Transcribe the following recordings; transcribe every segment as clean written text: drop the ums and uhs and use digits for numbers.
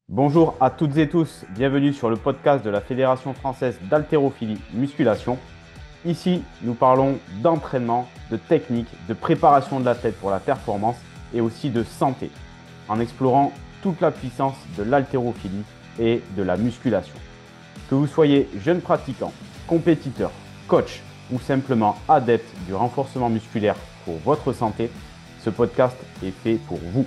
Bonjour à toutes et tous, bienvenue sur le podcast de la Fédération française d'haltérophilie musculation. Ici, nous parlons d'entraînement, de technique, de préparation de l'athlète pour la performance et aussi de santé, en explorant toute la puissance de l'haltérophilie et de la musculation. Que vous soyez jeune pratiquant, compétiteur, coach ou simplement adepte du renforcement musculaire pour votre santé, ce podcast est fait pour vous.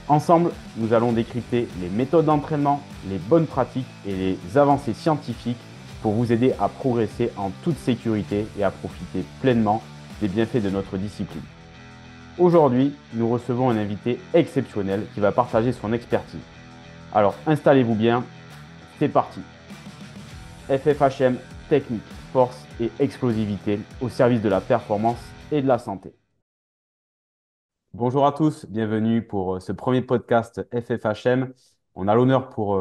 Ensemble, nous allons décrypter les méthodes d'entraînement, les bonnes pratiques et les avancées scientifiques pour vous aider à progresser en toute sécurité et à profiter pleinement des bienfaits de notre discipline. Aujourd'hui, nous recevons un invité exceptionnel qui va partager son expertise. Alors installez-vous bien, c'est parti. FFHM, technique, force et explosivité au service de la performance et de la santé. Bonjour à tous, bienvenue pour ce premier podcast FFHM. On a l'honneur pour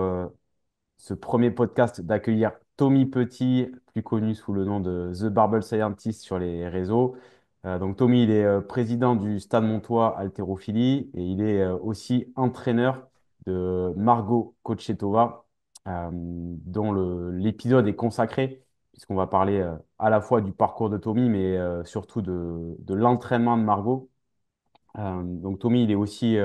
ce premier podcast d'accueillir Tommy Petit, plus connu sous le nom de The Barbell Scientist sur les réseaux. Donc Tommy, il est président du Stade Montois Haltérophilie et il est aussi entraîneur de Margot Kochetova, dont l'épisode est consacré, puisqu'on va parler à la fois du parcours de Tommy, mais surtout de l'entraînement de Margot. Donc Tommy, il est aussi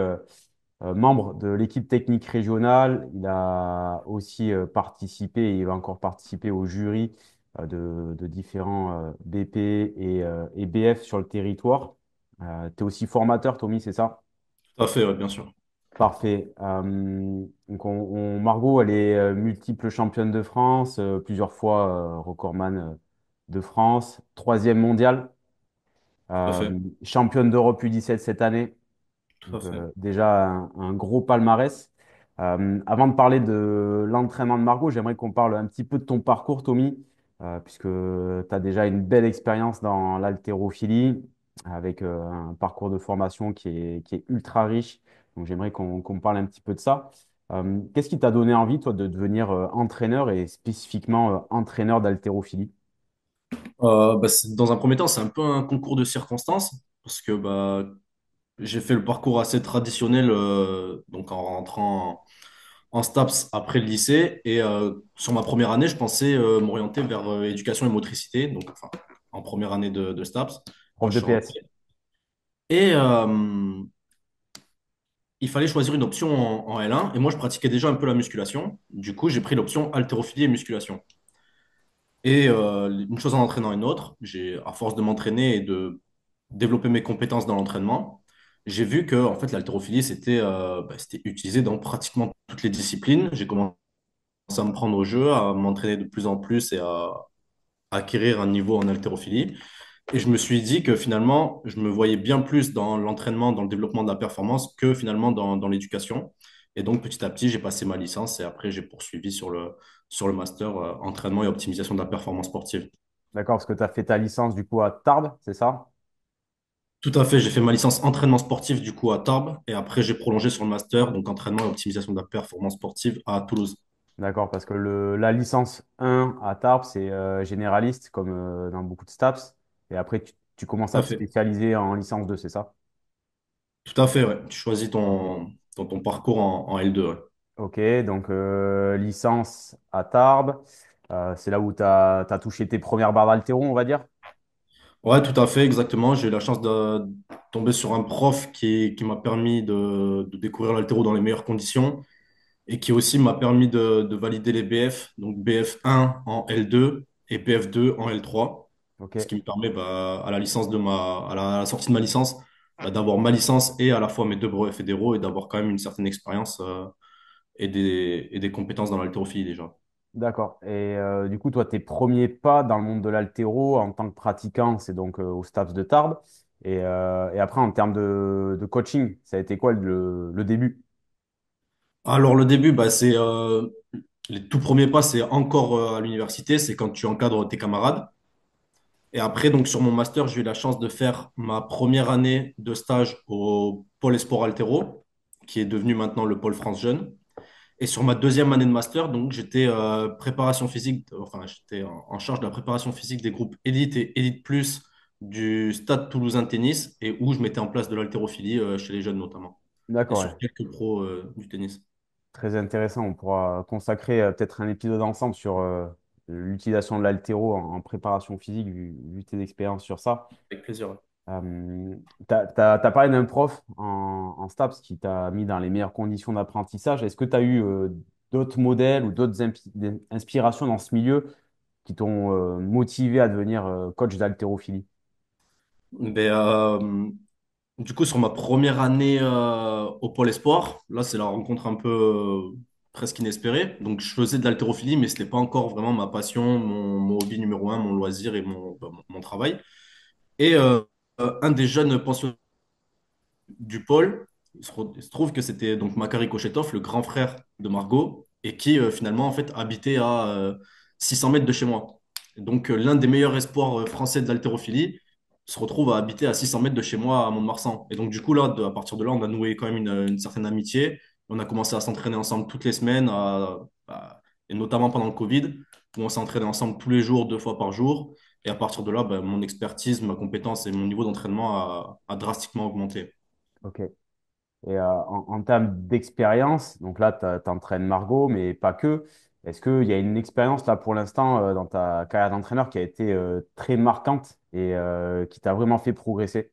membre de l'équipe technique régionale. Il a aussi participé et il va encore participer au jury de différents BP et BF sur le territoire. Tu es aussi formateur, Tommy, c'est ça? Tout à fait, ouais, bien sûr. Parfait. Donc Margot, elle est multiple championne de France, plusieurs fois recordman de France, troisième mondiale, Tout à euh, fait. championne d'Europe U17 cette année. Tout à Donc, fait. déjà, un gros palmarès. Avant de parler de l'entraînement de Margot, j'aimerais qu'on parle un petit peu de ton parcours, Tommy, puisque tu as déjà une belle expérience dans l'haltérophilie, avec un parcours de formation qui est ultra riche. Donc, j'aimerais qu'on parle un petit peu de ça. Qu'est-ce qui t'a donné envie, toi, de devenir entraîneur et spécifiquement entraîneur d'haltérophilie? Dans un premier temps, c'est un peu un concours de circonstances parce que j'ai fait le parcours assez traditionnel donc en rentrant en STAPS après le lycée. Et sur ma première année, je pensais m'orienter vers éducation et motricité, donc enfin, en première année de STAPS, quand Prof je de suis rentré. PS. Et il fallait choisir une option en L1. Et moi, je pratiquais déjà un peu la musculation. Du coup, j'ai pris l'option haltérophilie et musculation. Et une chose en entraînant une autre, à force de m'entraîner et de développer mes compétences dans l'entraînement, j'ai vu que en fait, l'haltérophilie, c'était utilisé dans pratiquement toutes les disciplines. J'ai commencé à me prendre au jeu, à m'entraîner de plus en plus et à acquérir un niveau en haltérophilie. Et je me suis dit que finalement, je me voyais bien plus dans l'entraînement, dans le développement de la performance que finalement dans l'éducation. Et donc, petit à petit, j'ai passé ma licence et après, j'ai poursuivi sur le master entraînement et optimisation de la performance sportive. D'accord, parce que tu as fait ta licence du coup à Tarbes, c'est ça? Tout à fait, j'ai fait ma licence entraînement sportif du coup à Tarbes et après, j'ai prolongé sur le master, donc entraînement et optimisation de la performance sportive à Toulouse. D'accord, parce que la licence 1 à Tarbes, c'est généraliste, comme dans beaucoup de STAPS. Et après, tu commences Tout à à te fait. spécialiser en licence 2, c'est ça? Tout à fait, ouais. Tu choisis ton parcours en L2, ouais. Ok, donc licence à Tarbes, c'est là où tu as touché tes premières barres d'haltéro, on va dire. Ouais, tout à fait, exactement. J'ai eu la chance de tomber sur un prof qui m'a permis de découvrir l'haltéro dans les meilleures conditions et qui aussi m'a permis de valider les BF, donc BF1 en L2 et BF2 en L3, Ok, ce qui me permet à la licence à la sortie de ma licence d'avoir ma licence et à la fois mes deux brevets fédéraux et d'avoir quand même une certaine expérience et des compétences dans l'haltérophilie déjà. d'accord. Et du coup, toi, tes premiers pas dans le monde de l'haltéro en tant que pratiquant, c'est donc au STAPS de Tarbes. Et après, en termes de coaching, ça a été quoi le début? Alors le début, les tout premiers pas, c'est encore à l'université, c'est quand tu encadres tes camarades. Et après, donc sur mon master, j'ai eu la chance de faire ma première année de stage au pôle Esport Altéro, qui est devenu maintenant le pôle France Jeune. Et sur ma deuxième année de master, donc j'étais préparation physique, enfin j'étais en charge de la préparation physique des groupes Élite et Élite Plus du Stade Toulousain de tennis, et où je mettais en place de l'haltérophilie chez les jeunes notamment, et D'accord, ouais. sur quelques pros du tennis. Très intéressant. On pourra consacrer peut-être un épisode ensemble sur l'utilisation de l'haltéro en préparation physique, vu tes expériences sur ça. Avec plaisir. Ouais. T'as parlé d'un prof en STAPS qui t'a mis dans les meilleures conditions d'apprentissage. Est-ce que tu as eu d'autres modèles ou d'autres inspirations dans ce milieu qui t'ont motivé à devenir coach d'haltérophilie? Ben, du coup, sur ma première année au Pôle Espoir, là, c'est la rencontre un peu presque inespérée. Donc, je faisais de l'haltérophilie, mais ce n'était pas encore vraiment ma passion, mon hobby numéro un, mon loisir et mon travail. Et un des jeunes pensionnés du pôle, il se trouve que c'était donc Makary Kochetov, le grand frère de Margot, et qui finalement en fait habitait à 600 mètres de chez moi. Et donc l'un des meilleurs espoirs français de l'haltérophilie se retrouve à habiter à 600 mètres de chez moi à Mont-de-Marsan. Et donc du coup là, à partir de là, on a noué quand même une certaine amitié. On a commencé à s'entraîner ensemble toutes les semaines, et notamment pendant le Covid, où on s'est entraîné ensemble tous les jours, 2 fois par jour. Et à partir de là, mon expertise, ma compétence et mon niveau d'entraînement a drastiquement augmenté. Ok. Et en termes d'expérience, donc là, tu entraînes Margot, mais pas que. Est-ce qu'il y a une expérience là pour l'instant dans ta carrière d'entraîneur qui a été très marquante et qui t'a vraiment fait progresser?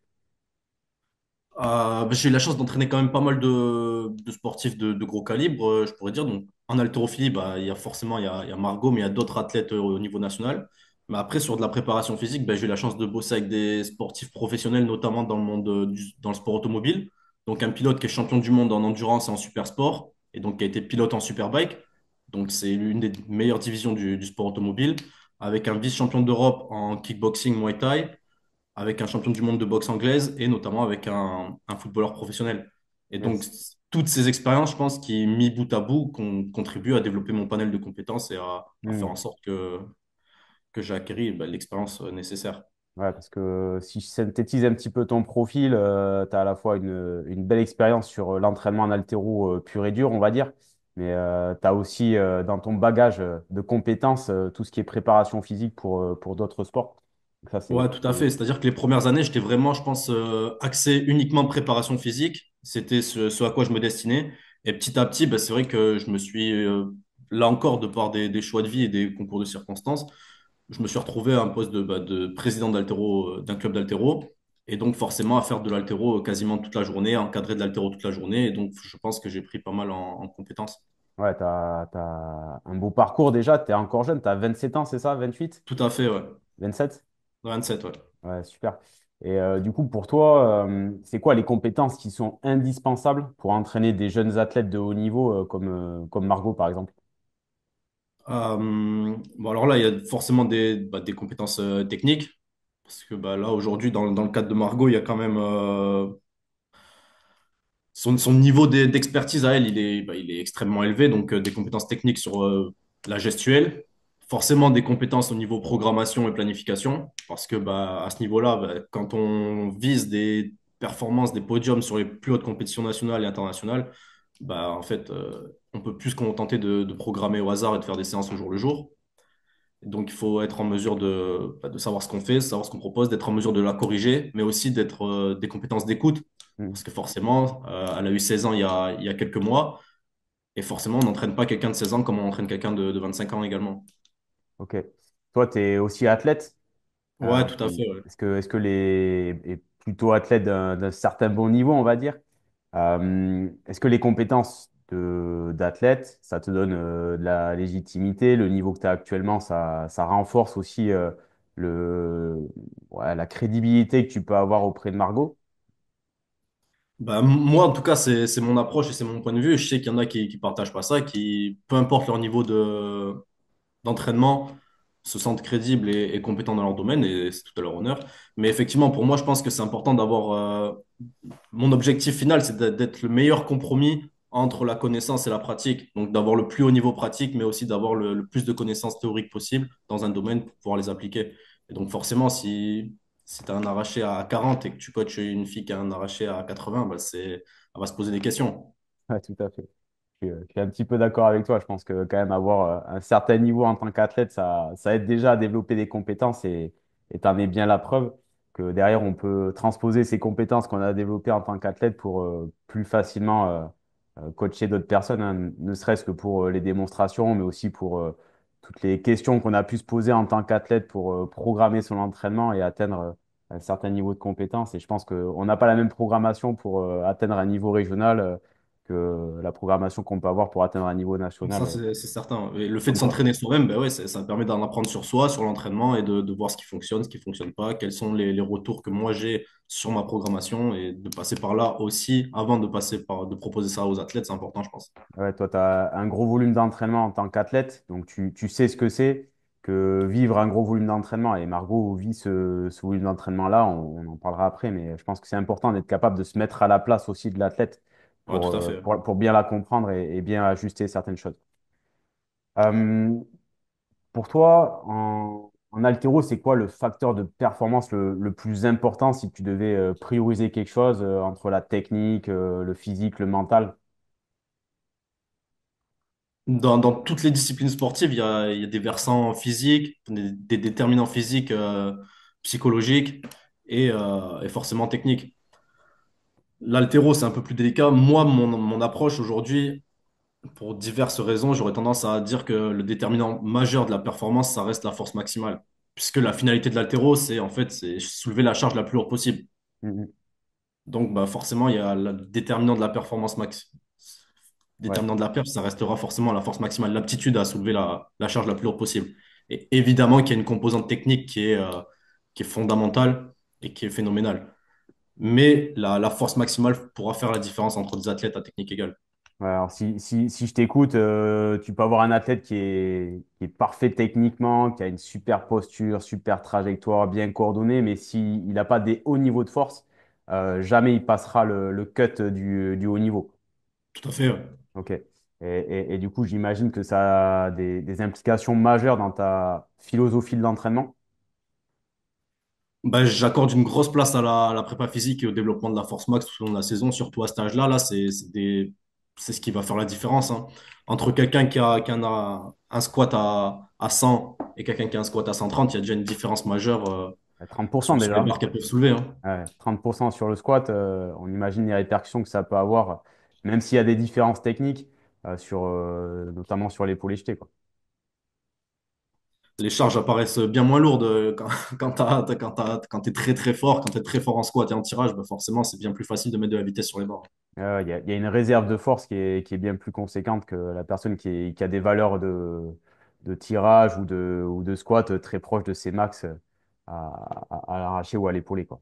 J'ai eu la chance d'entraîner quand même pas mal de sportifs de gros calibre, je pourrais dire. Donc, en haltérophilie, il y a forcément il y a Margot, mais il y a d'autres athlètes au niveau national. Mais après, sur de la préparation physique, j'ai eu la chance de bosser avec des sportifs professionnels, notamment dans le monde dans le sport automobile. Donc, un pilote qui est champion du monde en endurance et en super sport, et donc qui a été pilote en superbike. Donc, c'est l'une des meilleures divisions du sport automobile, avec un vice-champion d'Europe en kickboxing Muay Thai avec un champion du monde de boxe anglaise et notamment avec un footballeur professionnel. Et donc, Yes. toutes ces expériences, je pense, qui, mis bout à bout, contribuent à développer mon panel de compétences et à faire Hmm. en sorte que j'ai acquis l'expérience nécessaire. Ouais, parce que si je synthétise un petit peu ton profil, tu as à la fois une belle expérience sur l'entraînement en haltéro pur et dur, on va dire, mais tu as aussi dans ton bagage de compétences tout ce qui est préparation physique pour d'autres sports. Donc ça, Ouais, tout à fait. C'est-à-dire que les premières années, j'étais vraiment, je pense, axé uniquement préparation physique. C'était ce à quoi je me destinais. Et petit à petit, c'est vrai que je me suis, là encore, de par des choix de vie et des concours de circonstances, je me suis retrouvé à un poste de président d'haltéro, d'un club d'haltéro. Et donc, forcément, à faire de l'haltéro quasiment toute la journée, à encadrer de l'haltéro toute la journée. Et donc, je pense que j'ai pris pas mal en compétences. Ouais, tu as un beau parcours déjà, tu es encore jeune, tu as 27 ans, c'est ça, 28, Tout à fait, ouais. 27. 27, ouais. Ouais, super. Et du coup, pour toi, c'est quoi les compétences qui sont indispensables pour entraîner des jeunes athlètes de haut niveau comme Margot, par exemple? Bon, alors là, il y a forcément des compétences techniques. Parce que là, aujourd'hui, dans le cadre de Margot, il y a quand même son niveau d'expertise à elle, il est extrêmement élevé. Donc, des compétences techniques sur la gestuelle, forcément des compétences au niveau programmation et planification. Parce que à ce niveau-là, quand on vise des performances, des podiums sur les plus hautes compétitions nationales et internationales, en fait, on peut plus se contenter de programmer au hasard et de faire des séances au jour le jour. Donc, il faut être en mesure de savoir ce qu'on fait, savoir ce qu'on propose, d'être en mesure de la corriger, mais aussi d'être des compétences d'écoute. Hmm. Parce que forcément, elle a eu 16 ans il y a quelques mois, et forcément, on n'entraîne pas quelqu'un de 16 ans comme on entraîne quelqu'un de 25 ans également. Ok. Toi, tu es aussi athlète. Ouais, tout à fait. Ouais. Est-ce que les et plutôt athlète d'un certain bon niveau, on va dire, est-ce que les compétences d'athlète, ça te donne de la légitimité, le niveau que tu as actuellement, ça renforce aussi ouais, la crédibilité que tu peux avoir auprès de Margot? Moi, en tout cas, c'est mon approche et c'est mon point de vue. Je sais qu'il y en a qui partagent pas ça, qui, peu importe leur niveau d'entraînement, se sentent crédibles et compétents dans leur domaine, et c'est tout à leur honneur. Mais effectivement, pour moi, je pense que c'est important d'avoir mon objectif final, c'est d'être le meilleur compromis entre la connaissance et la pratique. Donc, d'avoir le plus haut niveau pratique, mais aussi d'avoir le plus de connaissances théoriques possible dans un domaine pour pouvoir les appliquer. Et donc, forcément, si tu as un arraché à 40 et que tu coaches une fille qui a un arraché à 80, elle va se poser des questions. Ouais, tout à fait. Je suis un petit peu d'accord avec toi. Je pense que quand même avoir un certain niveau en tant qu'athlète, ça aide déjà à développer des compétences et t'en es bien la preuve que derrière, on peut transposer ces compétences qu'on a développées en tant qu'athlète pour plus facilement coacher d'autres personnes, hein, ne serait-ce que pour les démonstrations, mais aussi pour toutes les questions qu'on a pu se poser en tant qu'athlète pour programmer son entraînement et atteindre un certain niveau de compétence. Et je pense qu'on n'a pas la même programmation pour atteindre un niveau régional que la programmation qu'on peut avoir pour atteindre un niveau national. Ça, c'est certain. Et le fait de Comme quoi. s'entraîner soi-même, ben ouais, ça permet d'en apprendre sur soi, sur l'entraînement et de voir ce qui fonctionne pas, quels sont les retours que moi j'ai sur ma programmation et de passer par là aussi avant de passer par, de proposer ça aux athlètes, c'est important, je pense. Ouais, toi, tu as un gros volume d'entraînement en tant qu'athlète, donc tu sais ce que c'est que vivre un gros volume d'entraînement. Et Margot vit ce volume d'entraînement-là, on en parlera après, mais je pense que c'est important d'être capable de se mettre à la place aussi de l'athlète Ouais, tout à fait. pour bien la comprendre et bien ajuster certaines choses. Euh, pour toi, en haltéro, c'est quoi le facteur de performance le plus important si tu devais prioriser quelque chose entre la technique, le physique, le mental? Dans toutes les disciplines sportives, il y a des versants physiques, des déterminants physiques, psychologiques et forcément techniques. L'haltéro, c'est un peu plus délicat. Moi, mon approche aujourd'hui, pour diverses raisons, j'aurais tendance à dire que le déterminant majeur de la performance, ça reste la force maximale. Puisque la finalité de l'haltéro, c'est en fait, c'est soulever la charge la plus lourde possible. Mhm. Donc, bah, forcément, il y a le déterminant de la performance max. Ouais. Déterminant de la perf, ça restera forcément la force maximale, l'aptitude à soulever la charge la plus lourde possible. Et évidemment qu'il y a une composante technique qui est fondamentale et qui est phénoménale. Mais la force maximale pourra faire la différence entre des athlètes à technique égale. Ouais, alors si je t'écoute, tu peux avoir un athlète qui est parfait techniquement, qui a une super posture, super trajectoire, bien coordonnée, mais s'il n'a pas des hauts niveaux de force, jamais il passera le cut du haut niveau. Tout à fait. Ouais. Ok. Et du coup, j'imagine que ça a des implications majeures dans ta philosophie de l'entraînement. Ben, j'accorde une grosse place à la prépa physique et au développement de la force max tout au long de la saison, surtout à cet âge-là. Là, c'est ce qui va faire la différence, hein. Entre quelqu'un qui a un squat à 100 et quelqu'un qui a un squat à 130, il y a déjà une différence majeure 30% sur les déjà. barres qu'elles peuvent soulever, hein. Ouais, 30% sur le squat, on imagine les répercussions que ça peut avoir, même s'il y a des différences techniques, notamment sur l'épaulé jeté, quoi. Les charges apparaissent bien moins lourdes quand tu es très très fort, quand tu es très fort en squat et en tirage, ben forcément, c'est bien plus facile de mettre de la vitesse sur les barres. Il y a une réserve de force qui est bien plus conséquente que la personne qui a des valeurs de tirage ou de squat très proches de ses max à l'arraché ou à l'épaulé, quoi.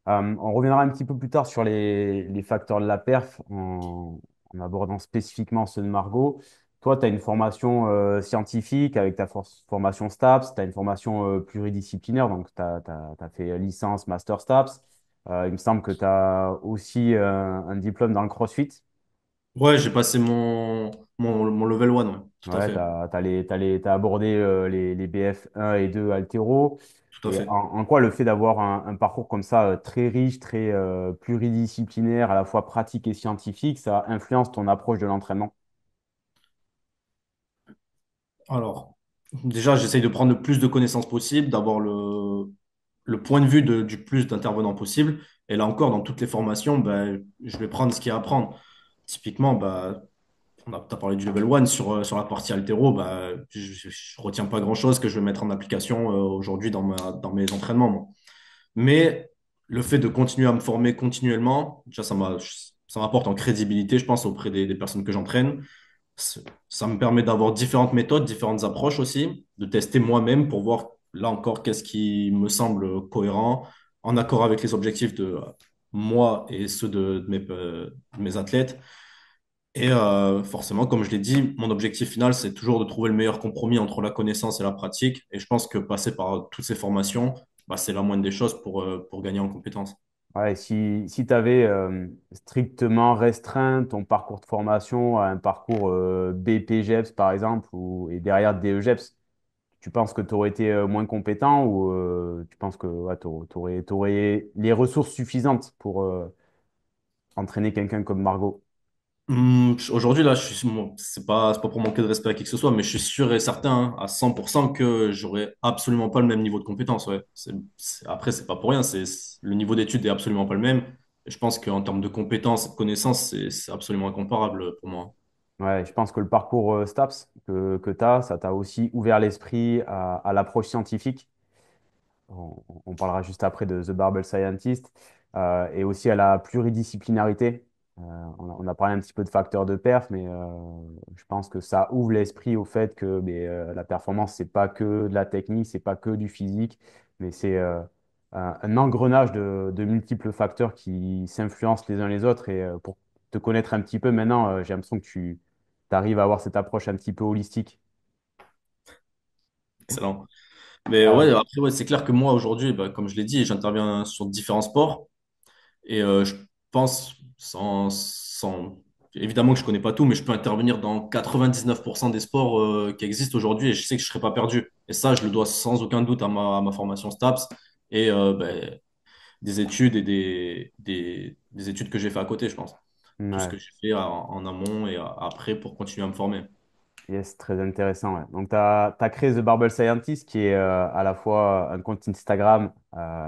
On reviendra un petit peu plus tard sur les facteurs de la perf en abordant spécifiquement ceux de Margot. Toi, tu as une formation scientifique avec ta formation STAPS, tu as une formation pluridisciplinaire, donc tu as fait licence, master STAPS. Il me semble que tu as aussi un diplôme dans le CrossFit. Ouais, j'ai passé mon level 1, ouais, tout à Ouais, fait. t'as abordé les BF 1 et 2 haltéro. Tout à Et fait. en quoi le fait d'avoir un parcours comme ça, très riche, très pluridisciplinaire, à la fois pratique et scientifique, ça influence ton approche de l'entraînement? Alors, déjà, j'essaye de prendre le plus de connaissances possible, d'avoir le point de vue du plus d'intervenants possible. Et là encore, dans toutes les formations, ben, je vais prendre ce qu'il y a à prendre. Typiquement, ben, t'as parlé du level 1 sur la partie altéro, ben, je retiens pas grand-chose que je vais mettre en application aujourd'hui dans mes entraînements, moi. Mais le fait de continuer à me former continuellement, déjà, ça m'apporte en crédibilité, je pense, auprès des personnes que j'entraîne. Ça me permet d'avoir différentes méthodes, différentes approches aussi, de tester moi-même pour voir, là encore, qu'est-ce qui me semble cohérent, en accord avec les objectifs de moi et ceux de mes athlètes. Et forcément, comme je l'ai dit, mon objectif final, c'est toujours de trouver le meilleur compromis entre la connaissance et la pratique. Et je pense que passer par toutes ces formations, bah, c'est la moindre des choses pour gagner en compétences. Ouais, si tu avais strictement restreint ton parcours de formation à un parcours BPGEPS par exemple, et derrière DEGEPS, tu penses que tu aurais été moins compétent ou tu penses que ouais, tu aurais les ressources suffisantes pour entraîner quelqu'un comme Margot? Aujourd'hui, là, bon, c'est pas pour manquer de respect à qui que ce soit, mais je suis sûr et certain, hein, à 100% que j'aurais absolument pas le même niveau de compétence. Ouais. Après, c'est pas pour rien, le niveau d'études est absolument pas le même. je pense qu'en termes de compétences et de connaissances, c'est absolument incomparable pour moi. Ouais, je pense que le parcours STAPS que tu as, ça t'a aussi ouvert l'esprit à l'approche scientifique. On parlera juste après de The Barbell Scientist, et aussi à la pluridisciplinarité. On a parlé un petit peu de facteurs de perf, mais je pense que ça ouvre l'esprit au fait que la performance, c'est pas que de la technique, c'est pas que du physique, mais c'est un engrenage de multiples facteurs qui s'influencent les uns les autres. Et pour te connaître un petit peu maintenant, j'ai l'impression que tu arrives à avoir cette approche un petit peu holistique. Excellent. Mais Euh, ouais, après, ouais, c'est clair que moi, aujourd'hui, bah, comme je l'ai dit, j'interviens sur différents sports. Et je pense, évidemment que je connais pas tout, mais je peux intervenir dans 99% des sports qui existent aujourd'hui et je sais que je serai pas perdu. Et ça, je le dois sans aucun doute à ma formation STAPS et ben, des études et des études que j'ai fait à côté, je pense. Tout ce ouais. que j'ai fait en amont et après pour continuer à me former. Yes, très intéressant. Ouais. Donc, tu as créé The Barbell Scientist, qui est à la fois un compte Instagram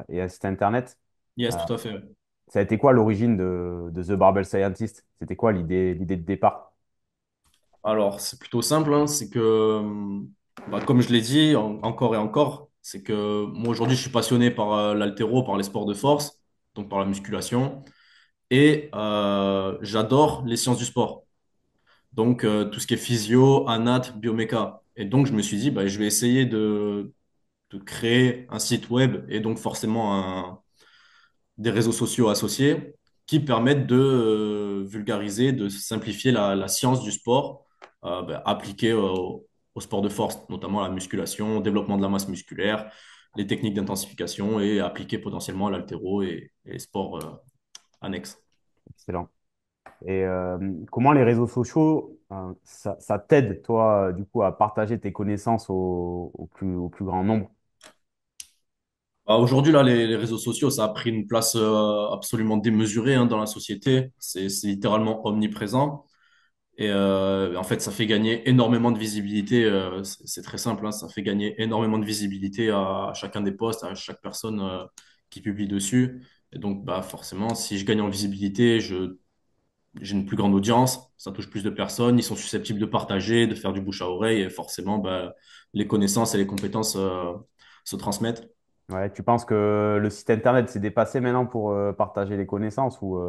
et un site internet. Yes, Euh, tout à fait. Ouais. Ça a été quoi l'origine de The Barbell Scientist? C'était quoi l'idée de départ? Alors, c'est plutôt simple, hein, c'est que, bah, comme je l'ai dit encore et encore, c'est que moi aujourd'hui je suis passionné par l'haltéro, par les sports de force, donc par la musculation, et j'adore les sciences du sport, donc tout ce qui est physio, anat, bioméca. Et donc je me suis dit, bah, je vais essayer de créer un site web et donc forcément des réseaux sociaux associés qui permettent de vulgariser, de simplifier la science du sport ben, appliquée au sport de force, notamment à la musculation, au développement de la masse musculaire, les techniques d'intensification et appliquée potentiellement à l'haltéro et les sports annexes. Excellent. Et comment les réseaux sociaux, ça t'aide, toi, du coup, à partager tes connaissances au plus grand nombre? Bah, aujourd'hui, là, les réseaux sociaux, ça a pris une place absolument démesurée hein, dans la société. C'est littéralement omniprésent. Et en fait, ça fait gagner énormément de visibilité. C'est très simple, hein, ça fait gagner énormément de visibilité à chacun des posts, à chaque personne qui publie dessus. Et donc, bah, forcément, si je gagne en visibilité, j'ai une plus grande audience, ça touche plus de personnes, ils sont susceptibles de partager, de faire du bouche à oreille, et forcément, bah, les connaissances et les compétences se transmettent. Ouais, tu penses que le site internet s'est dépassé maintenant pour partager les connaissances ou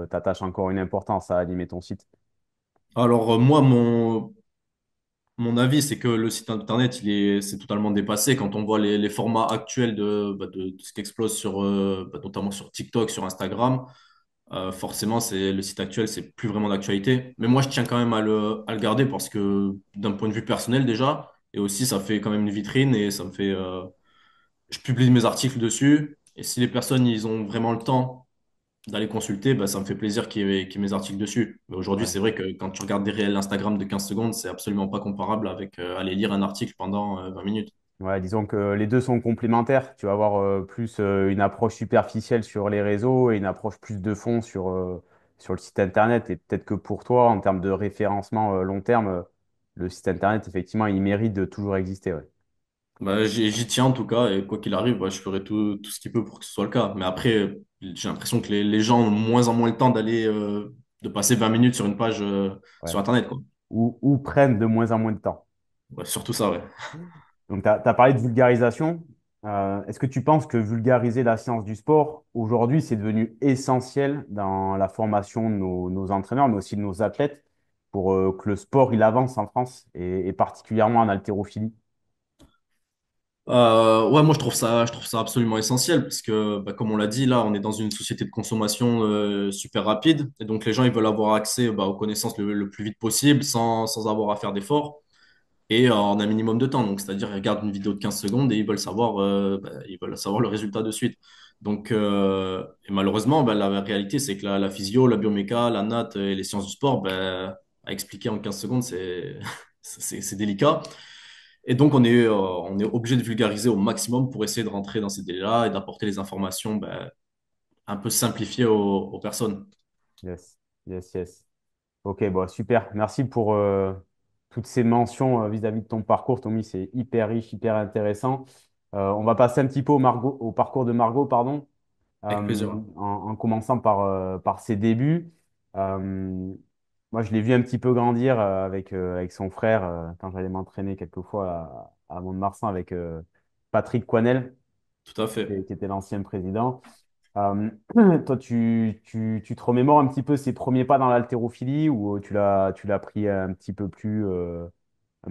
tu attaches encore une importance à animer ton site? Alors, moi, mon avis, c'est que le site internet, c'est totalement dépassé quand on voit les formats actuels de ce qui explose sur, bah, notamment sur TikTok, sur Instagram. Forcément, le site actuel, c'est plus vraiment d'actualité. Mais moi, je tiens quand même à le garder parce que d'un point de vue personnel déjà, et aussi ça fait quand même une vitrine et ça me fait, je publie mes articles dessus. Et si les personnes, ils ont vraiment le temps d'aller consulter, bah, ça me fait plaisir qu'il y ait mes articles dessus. Mais aujourd'hui, Ouais. c'est vrai que quand tu regardes des réels Instagram de 15 secondes, c'est absolument pas comparable avec aller lire un article pendant 20 minutes. Ouais, disons que les deux sont complémentaires. Tu vas avoir plus une approche superficielle sur les réseaux et une approche plus de fond sur le site internet. Et peut-être que pour toi, en termes de référencement long terme, le site internet, effectivement, il mérite de toujours exister. Ouais. Bah, j'y tiens en tout cas, et quoi qu'il arrive, bah, je ferai tout ce qu'il peut pour que ce soit le cas. Mais après, j'ai l'impression que les gens ont de moins en moins le temps de passer 20 minutes sur une page Ouais. sur Internet, quoi. Ou prennent de moins en moins de temps. Ouais, surtout ça, ouais. Donc, tu as parlé de vulgarisation. Est-ce que tu penses que vulgariser la science du sport, aujourd'hui, c'est devenu essentiel dans la formation de nos entraîneurs, mais aussi de nos athlètes, pour que le sport, il avance en France et particulièrement en haltérophilie? Ouais, moi je trouve ça absolument essentiel parce que, bah, comme on l'a dit, là, on est dans une société de consommation super rapide et donc les gens ils veulent avoir accès bah, aux connaissances le plus vite possible sans avoir à faire d'efforts et en un minimum de temps. Donc, c'est-à-dire ils regardent une vidéo de 15 secondes et ils veulent savoir le résultat de suite. Donc, et malheureusement, bah, la réalité c'est que la physio, la bioméca, la nat et les sciences du sport, bah, à expliquer en 15 secondes, c'est délicat. Et donc, on est obligé de vulgariser au maximum pour essayer de rentrer dans ces délais-là et d'apporter les informations ben, un peu simplifiées aux personnes. Yes, yes, yes. Ok, bon, super. Merci pour toutes ces mentions vis-à-vis de ton parcours, Tommy. C'est hyper riche, hyper intéressant. On va passer un petit peu au parcours de Margot, pardon. Avec plaisir. en commençant par ses débuts. Euh, Moi, je l'ai vu un petit peu grandir avec son frère quand j'allais m'entraîner quelquefois à Mont-de-Marsan avec Patrick Coinel, Tout à fait. qui était l'ancien président. Euh, Toi, tu te remémores un petit peu ses premiers pas dans l'haltérophilie ou tu l'as pris un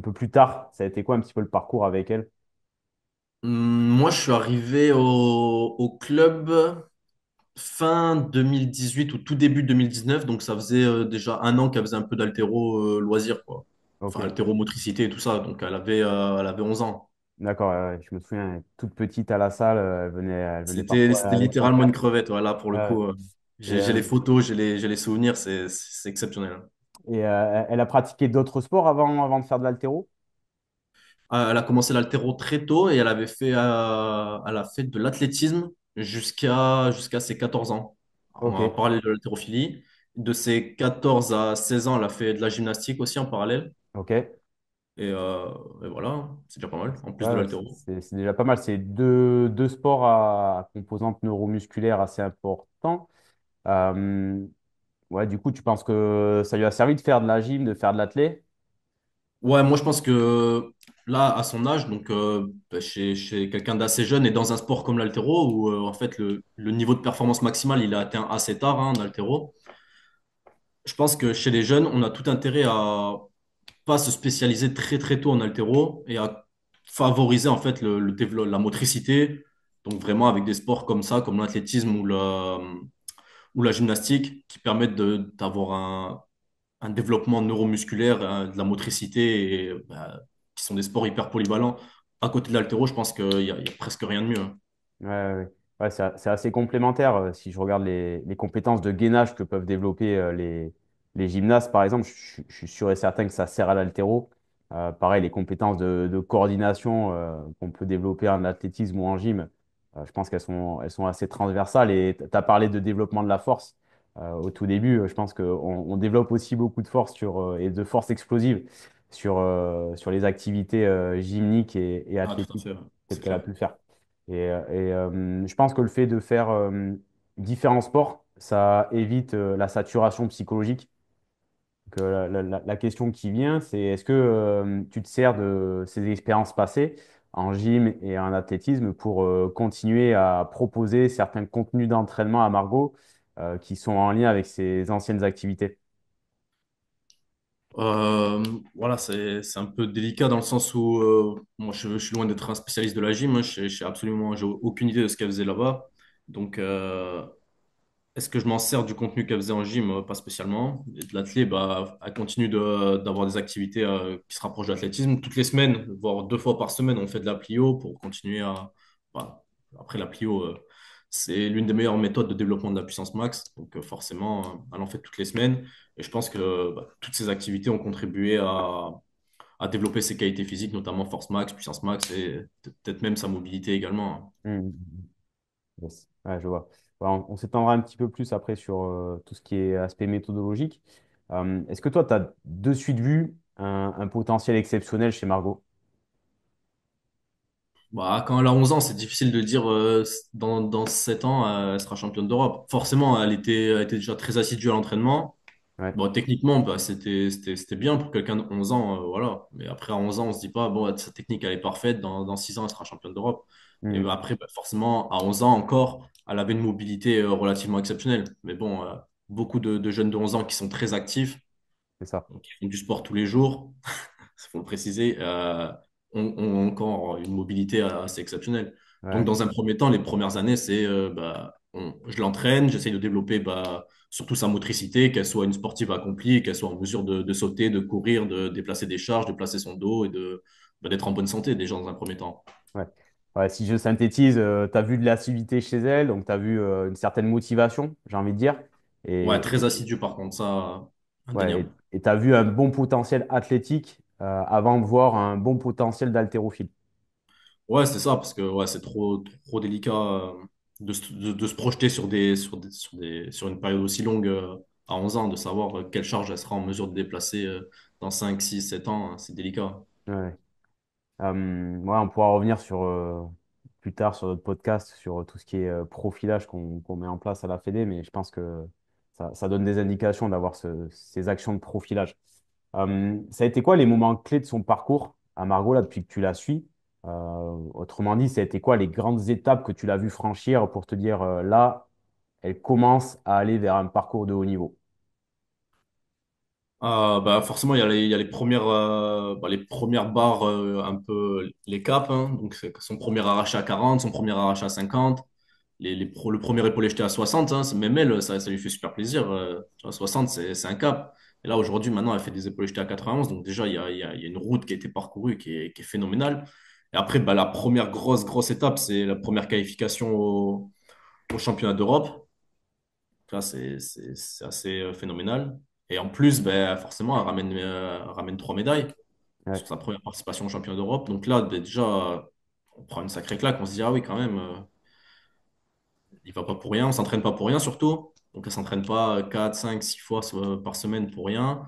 peu plus tard? Ça a été quoi un petit peu le parcours avec elle? Moi, je suis arrivé au club fin 2018 ou tout début 2019, donc ça faisait déjà un an qu'elle faisait un peu d'haltéro loisir, quoi. Enfin, Ok, haltéro motricité et tout ça, donc elle avait 11 ans. d'accord. Je me souviens, elle est toute petite à la salle, elle venait C'était, parfois c'était avec son littéralement père. une crevette, voilà, pour le Euh, coup. et J'ai les photos, j'ai les souvenirs, c'est exceptionnel. Elle a pratiqué d'autres sports avant de faire de l'haltéro? Elle a commencé l'haltéro très tôt et elle a fait de l'athlétisme jusqu'à ses 14 ans, Ok, en parallèle de l'haltérophilie. De ses 14 à 16 ans, elle a fait de la gymnastique aussi en parallèle. ok. Et, euh, et voilà, c'est déjà pas mal, en plus de Ouais, l'haltéro. c'est déjà pas mal. C'est deux sports à composante neuromusculaire assez importante. Euh, ouais, du coup, tu penses que ça lui a servi de faire de la gym, de faire de l'athlé? Ouais, moi je pense que là, à son âge, donc chez quelqu'un d'assez jeune et dans un sport comme l'haltéro, où en fait le niveau de performance maximale il a atteint assez tard en haltéro, je pense que chez les jeunes, on a tout intérêt à pas se spécialiser très très tôt en haltéro et à favoriser en fait la motricité. Donc vraiment avec des sports comme ça, comme l'athlétisme ou la gymnastique, qui permettent d'avoir un développement neuromusculaire, de la motricité, et qui sont des sports hyper polyvalents. À côté de l'haltéro, je pense qu'il y a presque rien de mieux, hein. Ouais, ouais. Ouais, c'est assez complémentaire. Si je regarde les compétences de gainage que peuvent développer les gymnastes, par exemple, je suis sûr et certain que ça sert à l'haltéro. Pareil, les compétences de coordination qu'on peut développer en athlétisme ou en gym, je pense elles sont assez transversales. Et tu as parlé de développement de la force au tout début. Je pense qu'on on développe aussi beaucoup de force et de force explosive sur les activités gymniques et Ah, tout à athlétiques, fait, ouais. telles C'est qu'elle a clair. pu faire. Je pense que le fait de faire différents sports, ça évite la saturation psychologique. Que la question qui vient, c'est est-ce que tu te sers de ces expériences passées en gym et en athlétisme pour continuer à proposer certains contenus d'entraînement à Margot qui sont en lien avec ses anciennes activités? Euh, voilà, c'est un peu délicat dans le sens où moi je suis loin d'être un spécialiste de la gym, hein. J'ai aucune idée de ce qu'elle faisait là-bas. Donc, est-ce que je m'en sers du contenu qu'elle faisait en gym? Pas spécialement. Et de l'athlé, bah, elle continue d'avoir des activités qui se rapprochent de l'athlétisme. Toutes les semaines, voire 2 fois par semaine, on fait de la plio pour continuer à. Bah, après, la plio, c'est l'une des meilleures méthodes de développement de la puissance max. Donc, forcément, elle en fait toutes les semaines. Et je pense que bah, toutes ces activités ont contribué à développer ses qualités physiques, notamment force max, puissance max et peut-être même sa mobilité également, hein. Mhm. Yes. Ouais, je vois. Ouais, on s'étendra un petit peu plus après sur tout ce qui est aspect méthodologique. Est-ce que toi, tu as de suite vu un potentiel exceptionnel chez Margot? Bah, quand elle a 11 ans, c'est difficile de dire dans 7 ans, elle sera championne d'Europe. Forcément, elle était déjà très assidue à l'entraînement. Ouais. Bon, techniquement, bah, c'était bien pour quelqu'un de 11 ans, voilà. Mais après, à 11 ans, on se dit pas, bon, sa technique, elle est parfaite, dans 6 ans, elle sera championne d'Europe. Et Mhm. bah, après, bah, forcément, à 11 ans encore, elle avait une mobilité relativement exceptionnelle. Mais bon, beaucoup de jeunes de 11 ans qui sont très actifs, C'est ça. donc qui font du sport tous les jours, il faut le préciser, ont encore une mobilité assez exceptionnelle. Donc, Ouais, dans un premier temps, les premières années, c'est bah, je l'entraîne, j'essaye de développer bah, surtout sa motricité, qu'elle soit une sportive accomplie, qu'elle soit en mesure de sauter, de courir, de déplacer des charges, de placer son dos et bah, d'être en bonne santé déjà dans un premier temps. ouais. Ouais, si je synthétise, tu as vu de l'assiduité chez elle, donc tu as vu une certaine motivation, j'ai envie de dire. Ouais, Et très assidu par contre, ça, ouais, indéniable. et tu as vu un bon potentiel athlétique avant de voir un bon potentiel d'haltérophile. Ouais, c'est ça, parce que ouais, c'est trop délicat de se projeter sur une période aussi longue à 11 ans, de savoir quelle charge elle sera en mesure de déplacer dans 5 6 7 ans, hein, c'est délicat. Ouais. Ouais, on pourra revenir plus tard sur notre podcast sur tout ce qui est profilage qu'on met en place à la Fédé, mais je pense que ça donne des indications d'avoir ces actions de profilage. Ça a été quoi les moments clés de son parcours à Margot là, depuis que tu la suis? Autrement dit, ça a été quoi les grandes étapes que tu l'as vu franchir pour te dire là, elle commence à aller vers un parcours de haut niveau? Bah forcément, il y a les premières barres, un peu les caps, hein. Donc, c'est son premier arraché à 40, son premier arraché à 50, le premier épaulé jeté à 60, hein. Même elle, ça lui fait super plaisir. Tu vois, 60, c'est un cap. Et là, aujourd'hui, maintenant, elle fait des épaulés jetés à 91. Donc, déjà, il y a une route qui a été parcourue qui est phénoménale. Et après, bah, la première grosse étape, c'est la première qualification au championnat d'Europe. Tu vois, c'est assez phénoménal. Et en plus, ben, forcément, elle ramène 3 médailles Ouais, sur sa première participation au championnat d'Europe. Donc là, ben, déjà, on prend une sacrée claque. On se dit, ah oui, quand même, il va pas pour rien. On s'entraîne pas pour rien, surtout. Donc, elle s'entraîne pas 4 5 6 fois par semaine pour rien.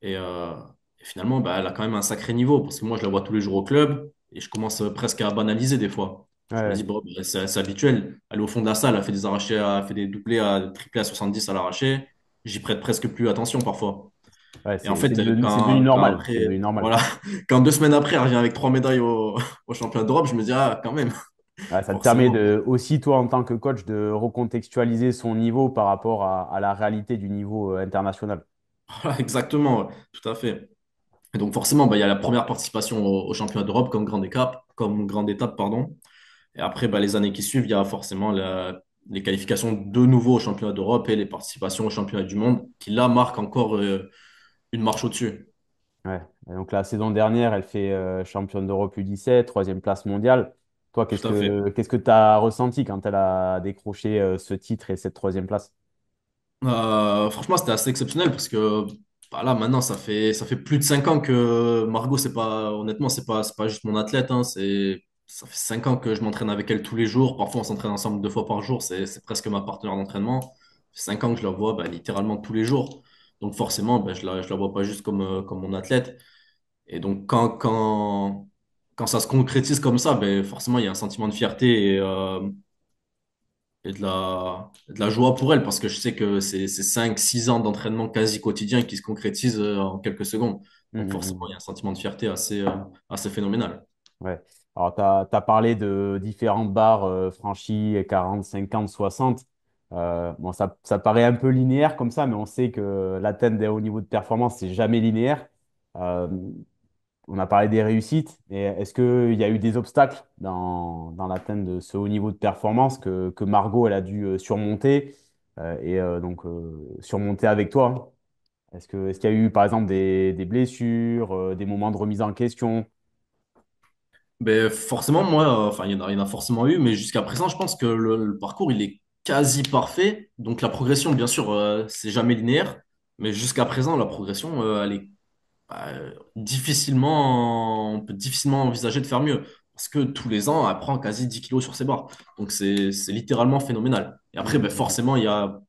Et, euh, et finalement, ben, elle a quand même un sacré niveau. Parce que moi, je la vois tous les jours au club. Et je commence presque à banaliser des fois. Je me dis, ouais, bon, ben, c'est habituel. Elle est au fond de la salle, elle fait des arrachés, elle fait des doublés, des triplés à 70 à l'arraché. J'y prête presque plus attention parfois. ouais, Et en fait, c'est devenu quand normal. C'est après, devenu normal. voilà, quand 2 semaines après, elle revient avec 3 médailles au championnat d'Europe, je me dis, ah, quand même, Ouais, ça te permet forcément. de, aussi, toi, en tant que coach, de recontextualiser son niveau par rapport à la réalité du niveau international. Voilà, exactement, ouais, tout à fait. Et donc, forcément, bah, il y a la première participation au championnat d'Europe comme grande étape, pardon. Et après, bah, les années qui suivent, il y a forcément les qualifications de nouveau au championnat d'Europe et les participations au championnat du monde qui, là, marquent encore une marche au-dessus. Ouais. Et donc, la saison dernière, elle fait championne d'Europe U17, troisième place mondiale. Toi, Tout à fait. qu'est-ce que tu as ressenti quand elle a décroché ce titre et cette troisième place? Franchement, c'était assez exceptionnel parce que bah là, maintenant, ça fait plus de 5 ans que Margot, honnêtement, c'est pas juste mon athlète, hein, ça fait 5 ans que je m'entraîne avec elle tous les jours. Parfois, on s'entraîne ensemble 2 fois par jour. C'est presque ma partenaire d'entraînement. Ça fait 5 ans que je la vois bah, littéralement tous les jours. Donc, forcément, bah, je la vois pas juste comme mon athlète. Et donc, quand ça se concrétise comme ça, ben, forcément, il y a un sentiment de fierté et de la joie pour elle parce que je sais que c'est 5 6 ans d'entraînement quasi quotidien qui se concrétisent en quelques secondes. Hum, Donc hum, forcément, il y hum. a un sentiment de fierté assez phénoménal. Ouais. Alors, tu as parlé de différentes barres franchies, 40, 50, 60. Bon, ça paraît un peu linéaire comme ça, mais on sait que l'atteinte des hauts niveaux de performance, c'est jamais linéaire. Euh, on a parlé des réussites, mais est-ce qu'il y a eu des obstacles dans l'atteinte de ce haut niveau de performance que Margot, elle a dû surmonter surmonter avec toi? Hein. Est-ce qu'il y a eu, par exemple, des blessures, des moments de remise en question? Ben, forcément, moi, enfin, il y en a forcément eu, mais jusqu'à présent, je pense que le parcours, il est quasi parfait. Donc la progression, bien sûr, c'est jamais linéaire, mais jusqu'à présent, la progression, elle est on peut difficilement envisager de faire mieux. Parce que tous les ans, elle prend quasi 10 kilos sur ses barres. Donc, c'est littéralement phénoménal. Et après, ben, Mhm, forcément, là,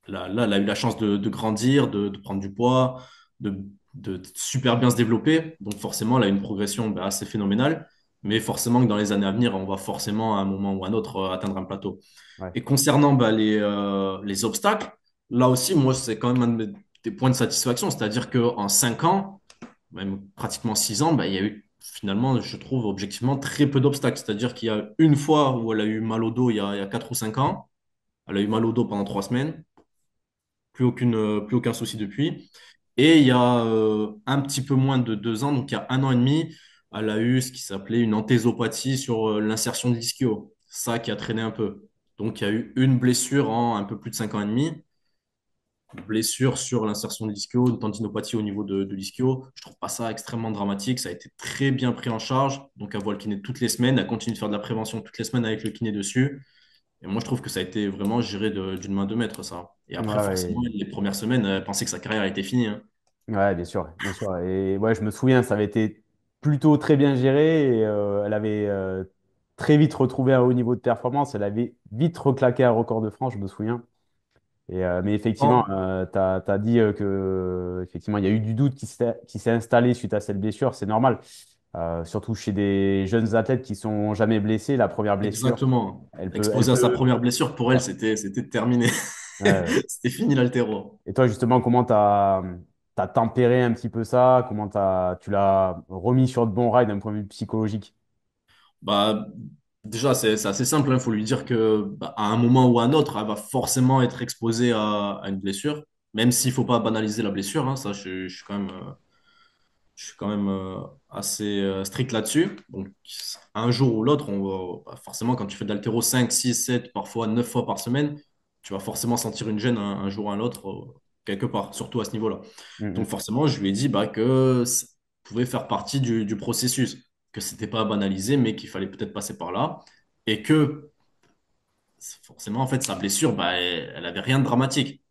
elle a eu la chance de grandir, de prendre du poids, de super bien se développer. Donc, forcément, elle a une progression ben, assez phénoménale. Mais forcément, que dans les années à venir, on va forcément, à un moment ou à un autre, atteindre un plateau. ouais. Et concernant ben, les obstacles, là aussi, moi, c'est quand même des points de satisfaction. C'est-à-dire qu'en 5 ans, même pratiquement 6 ans, bah, il y a eu finalement, je trouve objectivement très peu d'obstacles. C'est-à-dire qu'il y a une fois où elle a eu mal au dos il y a 4 ou 5 ans. Elle a eu mal au dos pendant 3 semaines. Plus aucun souci depuis. Et il y a un petit peu moins de 2 ans, donc il y a 1 an et demi, elle a eu ce qui s'appelait une anthésopathie sur l'insertion de l'ischio. Ça qui a traîné un peu. Donc il y a eu une blessure en un peu plus de 5 ans et demi, blessure sur l'insertion de l'ischio, une tendinopathie au niveau de l'ischio. Je trouve pas ça extrêmement dramatique. Ça a été très bien pris en charge. Donc, elle voit le kiné toutes les semaines. Elle continue de faire de la prévention toutes les semaines avec le kiné dessus. Et moi, je trouve que ça a été vraiment géré d'une main de maître, ça. Et Ouais, après, forcément, ouais. les premières semaines, elle pensait que sa carrière était finie, hein. Ouais, bien sûr, bien sûr. Et ouais, je me souviens, ça avait été plutôt très bien géré et elle avait très vite retrouvé un haut niveau de performance. Elle avait vite reclaqué un record de France, je me souviens. Mais effectivement, Bon, tu as dit que effectivement, il y a eu du doute qui s'est installé suite à cette blessure, c'est normal. Surtout chez des jeunes athlètes qui sont jamais blessés. La première blessure, Exactement. elle Exposé à sa peut. première blessure, pour Ouais, elle, c'était terminé. ouais. C'était fini l'haltéro. Et toi, justement, comment t'as tempéré un petit peu ça? Tu l'as remis sur de bons rails d'un point de vue psychologique? Bah, déjà, c'est assez simple. Il faut lui dire que bah, à un moment ou à un autre, elle va forcément être exposée à une blessure, même s'il faut pas banaliser la blessure. Hein, ça, je suis quand même assez strict là-dessus. Donc, un jour ou l'autre, bah, forcément, quand tu fais de l'haltéro 5, 6, 7, parfois 9 fois par semaine, tu vas forcément sentir une gêne un jour ou à l'autre, quelque part, surtout à ce niveau-là. Donc, Mhm. forcément, je lui ai dit bah, que ça pouvait faire partie du processus, que c'était pas banalisé, mais qu'il fallait peut-être passer par là. Et que forcément, en fait, sa blessure, bah, elle avait rien de dramatique.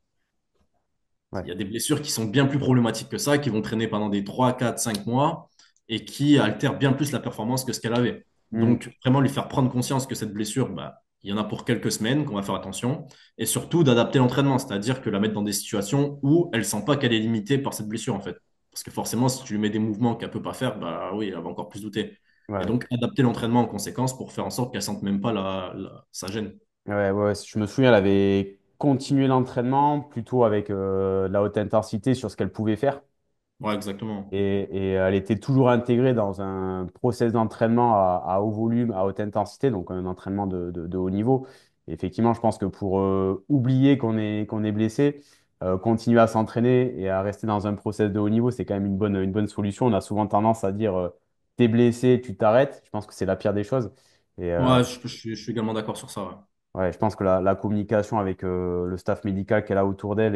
Ouais. Il y a des blessures qui sont bien plus problématiques que ça, qui vont traîner pendant des 3, 4, 5 mois et qui altèrent bien plus la performance que ce qu'elle avait. Mhm. Donc, vraiment lui faire prendre conscience que cette blessure, bah, il y en a pour quelques semaines, qu'on va faire attention, et surtout d'adapter l'entraînement, c'est-à-dire que la mettre dans des situations où elle ne sent pas qu'elle est limitée par cette blessure, en fait. Parce que forcément, si tu lui mets des mouvements qu'elle ne peut pas faire, bah oui, elle va encore plus douter. Et Ouais. donc, adapter l'entraînement en conséquence pour faire en sorte qu'elle ne sente même pas sa gêne. Ouais, ouais, je me souviens, elle avait continué l'entraînement plutôt avec de la haute intensité sur ce qu'elle pouvait faire. Ouais, exactement. Et elle était toujours intégrée dans un process d'entraînement à haut volume, à haute intensité, donc un entraînement de haut niveau. Et effectivement, je pense que pour oublier qu'on est blessé, continuer à s'entraîner et à rester dans un process de haut niveau, c'est quand même une bonne solution. On a souvent tendance à dire t'es blessé, tu t'arrêtes. Je pense que c'est la pire des choses. Et Ouais, je suis également d'accord sur ça. Ouais. ouais, je pense que la communication avec le staff médical qu'elle a autour d'elle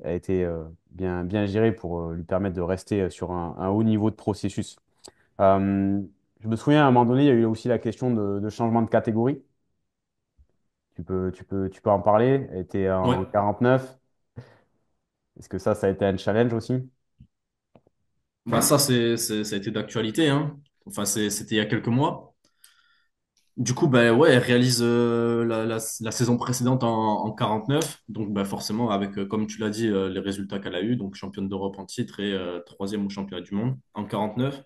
a été bien gérée pour lui permettre de rester sur un haut niveau de processus. Euh, je me souviens, à un moment donné, il y a eu aussi la question de changement de catégorie. Tu peux en parler. Elle était Ouais. en 49. Est-ce que ça a été un challenge aussi? Bah ça, ça a été d'actualité, hein. Enfin, c'était il y a quelques mois. Du coup, bah, ouais, elle réalise la saison précédente en 49. Donc, bah, forcément, avec, comme tu l'as dit, les résultats qu'elle a eus. Donc, championne d'Europe en titre et troisième au championnat du monde en 49.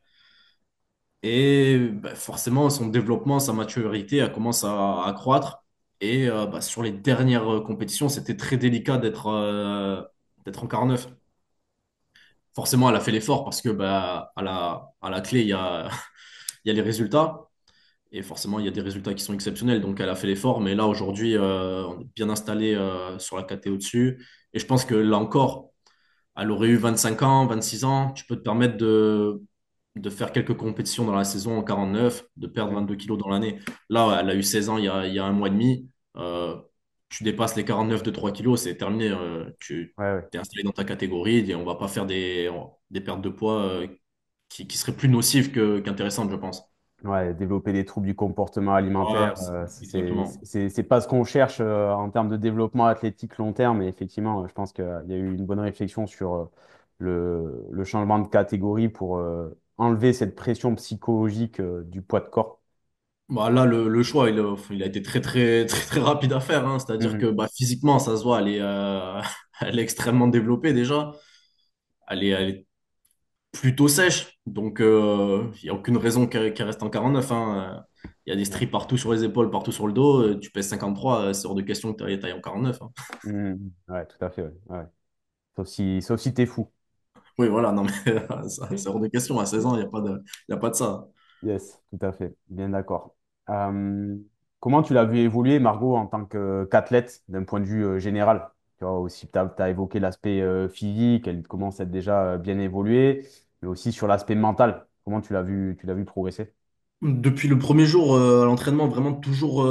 Et bah, forcément, son développement, sa maturité, elle commence à croître. Et bah, sur les dernières compétitions, c'était très délicat d'être en 49. Forcément, elle a fait l'effort parce que bah, à la clé, il y a les résultats. Et forcément, il y a des résultats qui sont exceptionnels. Donc, elle a fait l'effort. Mais là, aujourd'hui, on est bien installé sur la KT au-dessus. Et je pense que là encore, elle aurait eu 25 ans, 26 ans. Tu peux te permettre de faire quelques compétitions dans la saison en 49, de perdre Mm. 22 kilos dans l'année. Là, elle a eu 16 ans il y a un mois et demi. Euh, Tu dépasses les 49 de 3 kilos, c'est terminé. Tu Ouais, ouais. es installé dans ta catégorie et on va pas faire des pertes de poids qui seraient plus nocives qu'intéressantes, je pense. Ouais, développer des troubles du comportement alimentaire, Ouais, exactement. c'est pas ce qu'on cherche en termes de développement athlétique long terme. Mais effectivement, je pense qu'il y a eu une bonne réflexion sur le changement de catégorie pour enlever cette pression psychologique du poids de corps. Bah, là, le choix, il a été très, très, très, très rapide à faire, hein. C'est-à-dire que Mhm. bah, physiquement, ça se voit, elle est extrêmement développée déjà. Elle est plutôt sèche. Donc, il n'y a aucune raison qu'elle reste en 49, hein. Il y a des Ouais. stries partout sur les épaules, partout sur le dos. Tu pèses 53, c'est hors de question que tu ailles en 49, hein. Mhm. Ouais, tout à fait. Ouais. Ouais. Sauf si t'es fou. Oui, voilà, non, mais c'est hors de question. À 16 ans, il y a pas de ça. Yes, tout à fait. Bien d'accord. Euh, Comment tu l'as vu évoluer, Margot, en tant qu'athlète, d'un point de vue général? Tu vois, aussi, tu as évoqué l'aspect physique, elle commence à être déjà bien évoluée, mais aussi sur l'aspect mental. Comment tu l'as vu progresser? Depuis le premier jour à l'entraînement, vraiment toujours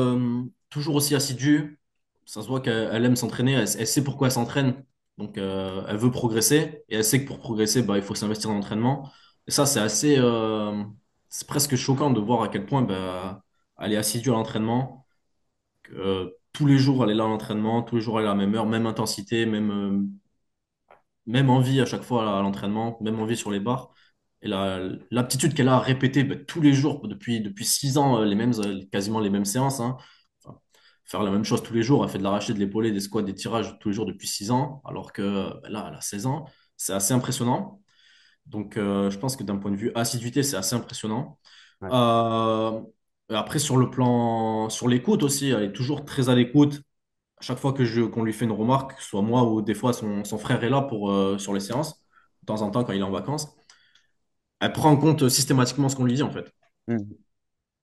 aussi assidue. Ça se voit qu'elle aime s'entraîner, elle sait pourquoi elle s'entraîne. Donc, elle veut progresser et elle sait que pour progresser, bah, il faut s'investir dans l'entraînement. Et ça, c'est presque choquant de voir à quel point bah, elle est assidue à l'entraînement. Tous les jours, elle est là à l'entraînement, tous les jours, elle est à la même heure, même intensité, même envie à chaque fois à l'entraînement, même envie sur les barres. Et l'aptitude qu'elle a à répéter bah, tous les jours, depuis 6 ans, quasiment les mêmes séances, hein. Enfin, faire la même chose tous les jours, elle fait de l'arraché, de l'épaulé, des squats, des tirages tous les jours depuis 6 ans, alors que bah, là, elle a 16 ans. C'est assez impressionnant. Donc, je pense que d'un point de vue assiduité, c'est assez impressionnant. Ouais. Euh, Après, sur l'écoute aussi, elle est toujours très à l'écoute. À chaque fois qu'on lui fait une remarque, que ce soit moi ou des fois son frère est là sur les séances, de temps en temps quand il est en vacances, elle prend en compte systématiquement ce qu'on lui dit en fait. Mhm.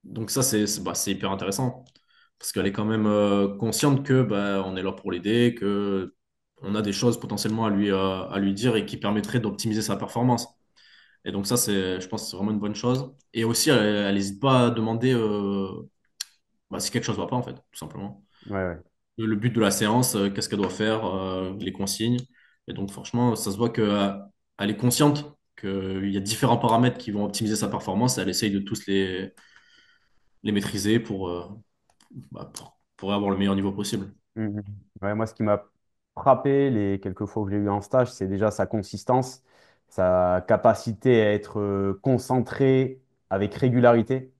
Donc ça, c'est hyper intéressant parce qu'elle est quand même consciente que bah, on est là pour l'aider, que on a des choses potentiellement à lui dire et qui permettraient d'optimiser sa performance. Et donc ça, je pense que c'est vraiment une bonne chose. Et aussi, elle n'hésite pas à demander bah, si quelque chose ne va pas en fait, tout simplement. Ouais, ouais. Le but de la séance, qu'est-ce qu'elle doit faire, les consignes. Et donc franchement, ça se voit qu'elle est consciente qu'il y a différents paramètres qui vont optimiser sa performance et elle essaye de tous les maîtriser pour avoir le meilleur niveau possible. Mhm. Ouais, moi, ce qui m'a frappé les quelques fois que j'ai eu en stage, c'est déjà sa consistance, sa capacité à être concentré avec régularité.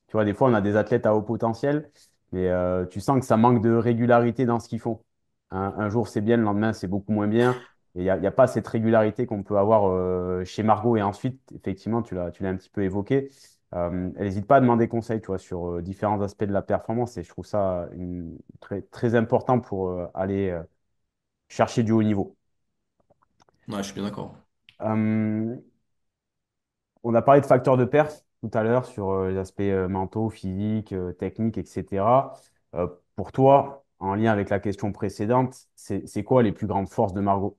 Tu vois, des fois, on a des athlètes à haut potentiel, mais tu sens que ça manque de régularité dans ce qu'ils font. Un jour, c'est bien, le lendemain, c'est beaucoup moins bien. Et il y a pas cette régularité qu'on peut avoir chez Margot. Et ensuite, effectivement, tu l'as un petit peu évoqué. Elle n'hésite pas à demander conseil, tu vois, sur différents aspects de la performance. Et je trouve ça très, très important pour aller chercher du haut niveau. Ouais, je suis bien d'accord. Euh, On a parlé de facteurs de perf tout à l'heure sur les aspects mentaux, physiques, techniques, etc. Pour toi, en lien avec la question précédente, c'est quoi les plus grandes forces de Margot?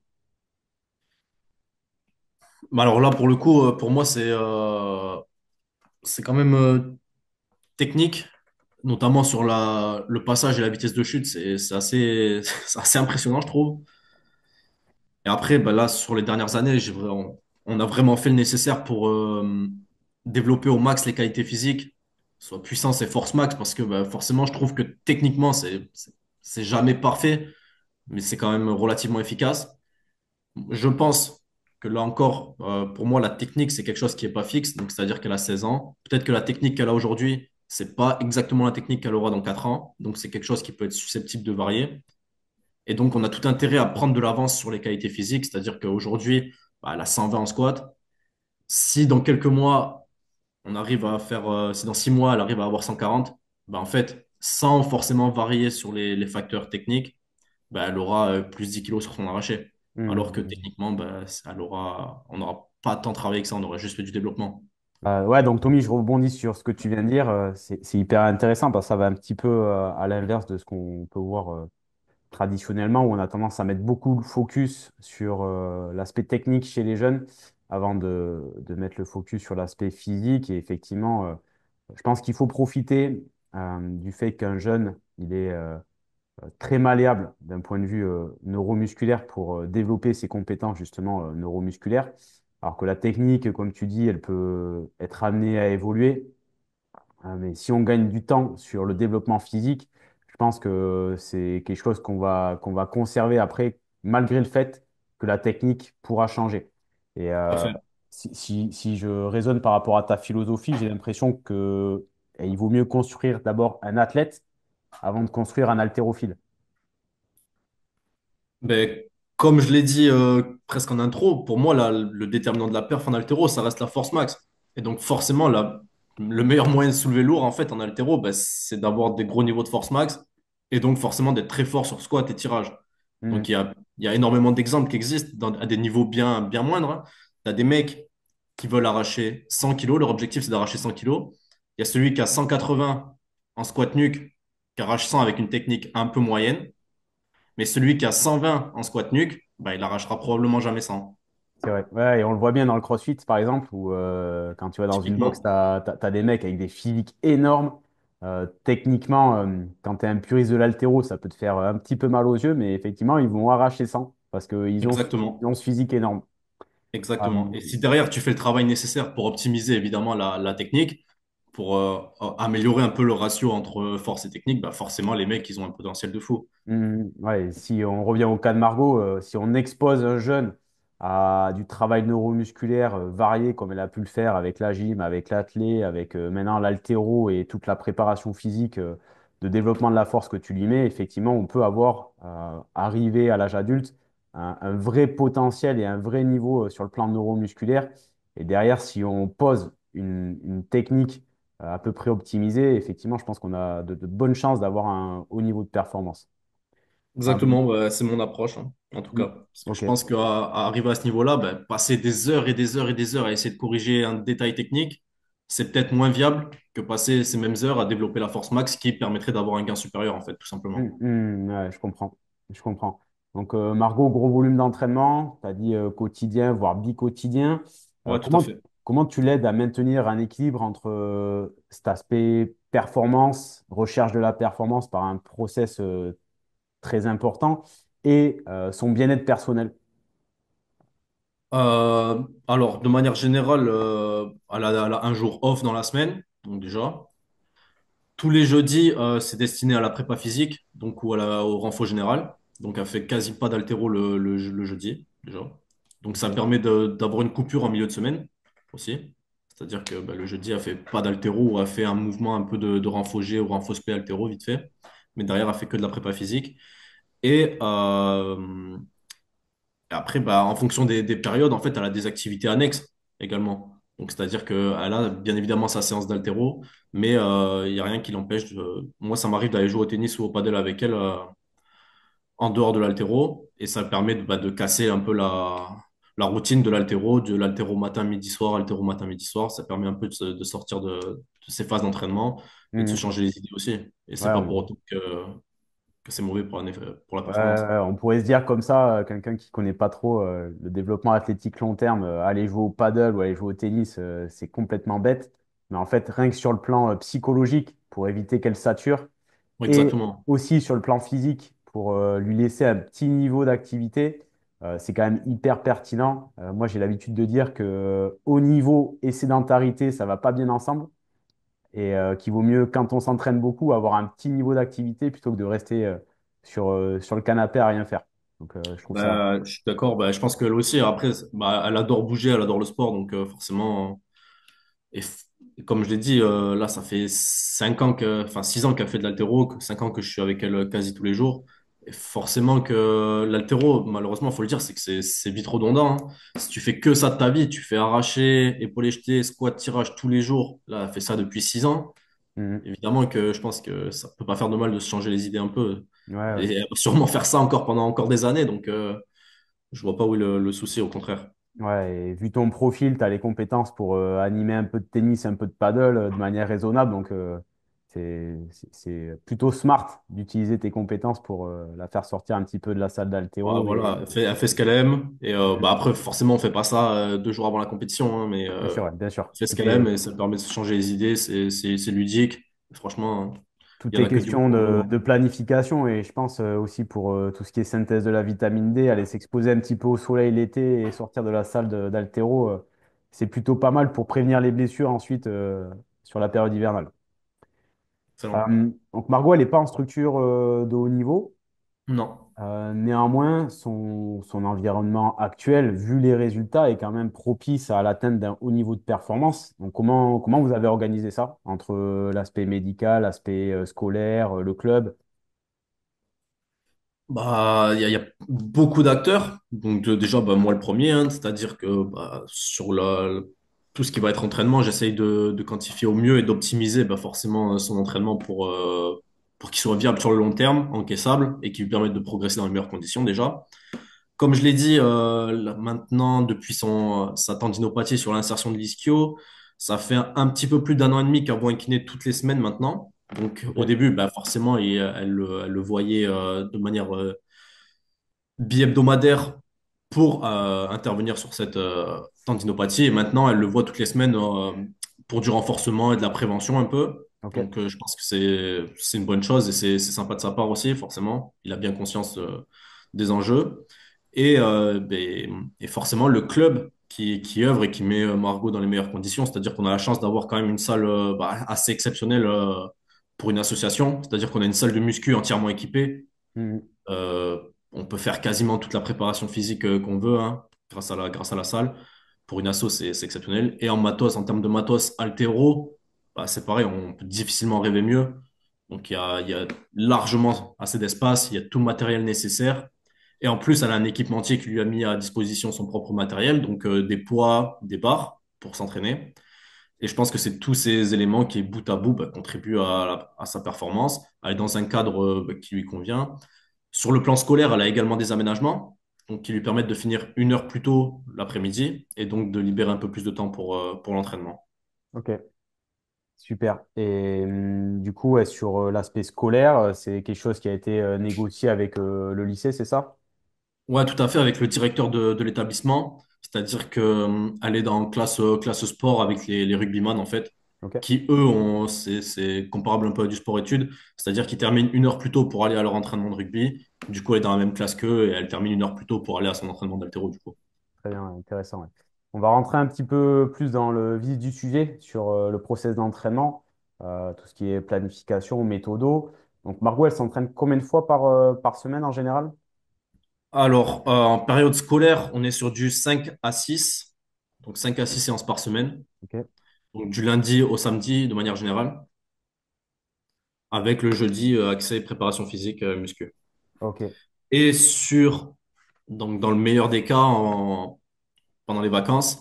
Mais alors là, pour le coup, pour moi, c'est quand même technique, notamment sur le passage et la vitesse de chute. C'est assez, c'est assez impressionnant, je trouve. Et après, bah là, sur les dernières années, on a vraiment fait le nécessaire pour développer au max les qualités physiques, soit puissance et force max, parce que bah, forcément, je trouve que techniquement, c'est jamais parfait, mais c'est quand même relativement efficace. Je pense que là encore, pour moi, la technique, c'est quelque chose qui n'est pas fixe, donc c'est-à-dire qu'elle a 16 ans. Peut-être que la technique qu'elle a aujourd'hui, c'est pas exactement la technique qu'elle aura dans 4 ans, donc c'est quelque chose qui peut être susceptible de varier. Et donc, on a tout intérêt à prendre de l'avance sur les qualités physiques, c'est-à-dire qu'aujourd'hui, bah, elle a 120 en squat. Si dans quelques mois, si dans 6 mois, elle arrive à avoir 140, bah, en fait, sans forcément varier sur les facteurs techniques, bah, elle aura plus 10 kilos sur son arraché. Alors que Hmm. techniquement, bah, on n'aura pas tant travaillé que ça, on aurait juste fait du développement. Ouais, donc Tommy, je rebondis sur ce que tu viens de dire. C'est hyper intéressant parce que ça va un petit peu à l'inverse de ce qu'on peut voir traditionnellement, où on a tendance à mettre beaucoup de focus sur l'aspect technique chez les jeunes avant de mettre le focus sur l'aspect physique. Et effectivement, je pense qu'il faut profiter du fait qu'un jeune, il est très malléable d'un point de vue neuromusculaire pour développer ses compétences justement neuromusculaires. Alors que la technique, comme tu dis, elle peut être amenée à évoluer. Mais si on gagne du temps sur le développement physique, je pense que c'est quelque chose qu'on va conserver après, malgré le fait que la technique pourra changer. Et Parfait. si je raisonne par rapport à ta philosophie, j'ai l'impression que il vaut mieux construire d'abord un athlète avant de construire un haltérophile. Ben, comme je l'ai dit presque en intro, pour moi, le déterminant de la perf en haltéro, ça reste la force max. Et donc, forcément, le meilleur moyen de soulever lourd, en fait, en haltéro, ben, c'est d'avoir des gros niveaux de force max et donc forcément d'être très fort sur squat et tirage. Hmm. Donc, il y a énormément d'exemples qui existent à des niveaux bien, bien moindres. Tu as des mecs qui veulent arracher 100 kilos, leur objectif, c'est d'arracher 100 kilos. Il y a celui qui a 180 en squat nuque, qui arrache 100 avec une technique un peu moyenne. Mais celui qui a 120 en squat nuque, bah, il arrachera probablement jamais 100. C'est vrai. Ouais, et on le voit bien dans le CrossFit, par exemple, où quand tu vas dans une box, tu Typiquement. as, des mecs avec des physiques énormes. Techniquement, quand tu es un puriste de l'haltéro, ça peut te faire un petit peu mal aux yeux, mais effectivement, ils vont arracher 100 parce ils Exactement. ont ce physique énorme. Euh, Exactement. Et si derrière, tu fais le travail nécessaire pour optimiser évidemment la technique, pour améliorer un peu le ratio entre force et technique, bah forcément, les mecs, ils ont un potentiel de fou. Ouais, si on revient au cas de Margot, si on expose un jeune à du travail neuromusculaire varié, comme elle a pu le faire avec la gym, avec l'athlé, avec maintenant l'haltéro et toute la préparation physique de développement de la force que tu lui mets, effectivement, on peut avoir, arrivé à l'âge adulte, un vrai potentiel et un vrai niveau sur le plan neuromusculaire. Et derrière, si on pose une technique à peu près optimisée, effectivement, je pense qu'on a de bonnes chances d'avoir un haut niveau de performance. Euh, Exactement, ouais, c'est mon approche, hein, en tout cas. Parce que je ok. pense qu'à arriver à ce niveau-là, ben, passer des heures et des heures et des heures à essayer de corriger un détail technique, c'est peut-être moins viable que passer ces mêmes heures à développer la force max qui permettrait d'avoir un gain supérieur, en fait, tout simplement. Ouais, je comprends. Je comprends. Donc, Margot, gros volume d'entraînement, tu as dit quotidien, voire bi-quotidien. Ouais, tout à Comment, fait. comment tu l'aides à maintenir un équilibre entre cet aspect performance, recherche de la performance par un process très important et son bien-être personnel? Alors, de manière générale, elle a un jour off dans la semaine, donc déjà. Tous les jeudis, c'est destiné à la prépa physique, donc ou au renfort général. Donc, elle fait quasi pas d'haltéro le jeudi, déjà. Donc, ça Ok. permet d'avoir une coupure en milieu de semaine aussi. C'est-à-dire que bah, le jeudi, elle fait pas d'haltéro ou elle fait un mouvement un peu de renfort G ou renfort spé haltéro vite fait. Mais derrière, elle fait que de la prépa physique. Et après, bah, en fonction des périodes, en fait, elle a des activités annexes également. Donc, c'est-à-dire qu'elle a bien évidemment sa séance d'haltéro, mais il n'y a rien qui l'empêche Moi, ça m'arrive d'aller jouer au tennis ou au padel avec elle en dehors de l'haltéro, et ça permet de casser un peu la routine de l'haltéro matin, midi, soir, haltéro matin, midi, soir. Ça permet un peu de sortir de ces phases d'entraînement et de se Mhm. changer les idées aussi. Et c'est Ouais, pas pour autant que c'est mauvais pour la ouais, performance. ouais, on pourrait se dire comme ça, quelqu'un qui connaît pas trop le développement athlétique long terme, aller jouer au paddle ou aller jouer au tennis, c'est complètement bête. Mais en fait, rien que sur le plan psychologique, pour éviter qu'elle sature, et Exactement. aussi sur le plan physique, pour lui laisser un petit niveau d'activité, c'est quand même hyper pertinent. Moi, j'ai l'habitude de dire que haut niveau et sédentarité, ça va pas bien ensemble. Et qu'il vaut mieux, quand on s'entraîne beaucoup, avoir un petit niveau d'activité plutôt que de rester sur le canapé à rien faire. Donc, je trouve ça. Bah, je suis d'accord. Bah, je pense qu'elle aussi, après, bah, elle adore bouger, elle adore le sport. Donc, forcément, et, f- et comme je l'ai dit, là, ça fait 5 ans enfin, 6 ans qu'elle fait de l'haltéro, 5 ans que je suis avec elle quasi tous les jours. Et forcément que l'haltéro, malheureusement, il faut le dire, c'est que c'est vite redondant, hein. Si tu fais que ça de ta vie, tu fais arracher, épaulé jeté, squat, tirage tous les jours. Là, elle fait ça depuis 6 ans. Mhm. Évidemment que je pense que ça peut pas faire de mal de se changer les idées un peu. Ouais, ouais. Et elle va sûrement faire ça encore pendant encore des années. Donc, je vois pas où est le souci, au contraire. Ouais, et vu ton profil, tu as les compétences pour animer un peu de tennis, un peu de paddle de manière raisonnable. Donc, c'est plutôt smart d'utiliser tes compétences pour la faire sortir un petit peu de la salle Ouais, d'haltéro. voilà, elle fait ce qu'elle aime. Et bah après, forcément, on fait pas ça 2 jours avant la compétition, hein, mais Bien sûr, ouais, bien sûr. elle fait ce qu'elle aime et ça permet de se changer les idées. C'est ludique. Franchement, il Tout y en est a que du bon question pour nous, de hein. planification et je pense aussi pour tout ce qui est synthèse de la vitamine D, aller s'exposer un petit peu au soleil l'été et sortir de la salle d'haltéro, c'est plutôt pas mal pour prévenir les blessures ensuite sur la période hivernale. Excellent. Donc Margot, elle n'est pas en structure de haut niveau. Non. Néanmoins, son environnement actuel, vu les résultats, est quand même propice à l'atteinte d'un haut niveau de performance. Donc, comment vous avez organisé ça entre l'aspect médical, l'aspect scolaire, le club? Bah, il y a beaucoup d'acteurs. Donc, déjà, bah, moi, le premier, hein, c'est-à-dire que bah, tout ce qui va être entraînement, j'essaye de quantifier au mieux et d'optimiser bah, forcément son entraînement pour qu'il soit viable sur le long terme, encaissable et qui lui permette de progresser dans les meilleures conditions déjà. Comme je l'ai dit, là, maintenant, depuis sa tendinopathie sur l'insertion de l'ischio, ça fait un petit peu plus d'un an et demi qu'elle voit un kiné toutes les semaines maintenant. Donc, au Ok. début, bah, forcément, elle le voyait de manière bi-hebdomadaire pour intervenir sur cette tendinopathie. Et maintenant, elle le voit toutes les semaines pour du renforcement et de la prévention un peu. Ok. Donc, je pense que c'est une bonne chose et c'est sympa de sa part aussi, forcément. Il a bien conscience des enjeux. Et forcément, le club qui œuvre et qui met Margot dans les meilleures conditions, c'est-à-dire qu'on a la chance d'avoir quand même une salle bah, assez exceptionnelle pour une association, c'est-à-dire qu'on a une salle de muscu entièrement équipée. Mhm. Euh, on peut faire quasiment toute la préparation physique qu'on veut, hein, grâce à la salle. Pour une asso, c'est exceptionnel. Et en matos, en termes de matos altéro, bah, c'est pareil, on peut difficilement rêver mieux. Donc il y a largement assez d'espace, il y a tout le matériel nécessaire. Et en plus, elle a un équipementier qui lui a mis à disposition son propre matériel, donc des poids, des barres pour s'entraîner. Et je pense que c'est tous ces éléments qui, bout à bout, bah, contribuent à sa performance, à être dans un cadre bah, qui lui convient. Sur le plan scolaire, elle a également des aménagements donc, qui lui permettent de finir 1 heure plus tôt l'après-midi et donc de libérer un peu plus de temps pour l'entraînement. Ok, super. Et du coup, ouais, sur l'aspect scolaire, c'est quelque chose qui a été négocié avec le lycée, c'est ça? Ouais, tout à fait, avec le directeur de l'établissement. C'est-à-dire que, elle est dans classe sport avec les rugbyman, en fait, Ok. qui, eux, c'est comparable un peu à du sport-études. C'est-à-dire qu'ils terminent 1 heure plus tôt pour aller à leur entraînement de rugby. Du coup, elle est dans la même classe qu'eux et elle termine 1 heure plus tôt pour aller à son entraînement d'haltéro, du coup. Très bien, intéressant. Ouais. On va rentrer un petit peu plus dans le vif du sujet sur le process d'entraînement, tout ce qui est planification, méthodo. Donc, Margot, elle s'entraîne combien de fois par semaine en général? Alors, en période scolaire, on est sur du 5 à 6, donc 5 à 6 séances par semaine, Ok, donc du lundi au samedi de manière générale, avec le jeudi accès préparation physique muscu. ok, Et donc dans le meilleur des cas, pendant les vacances,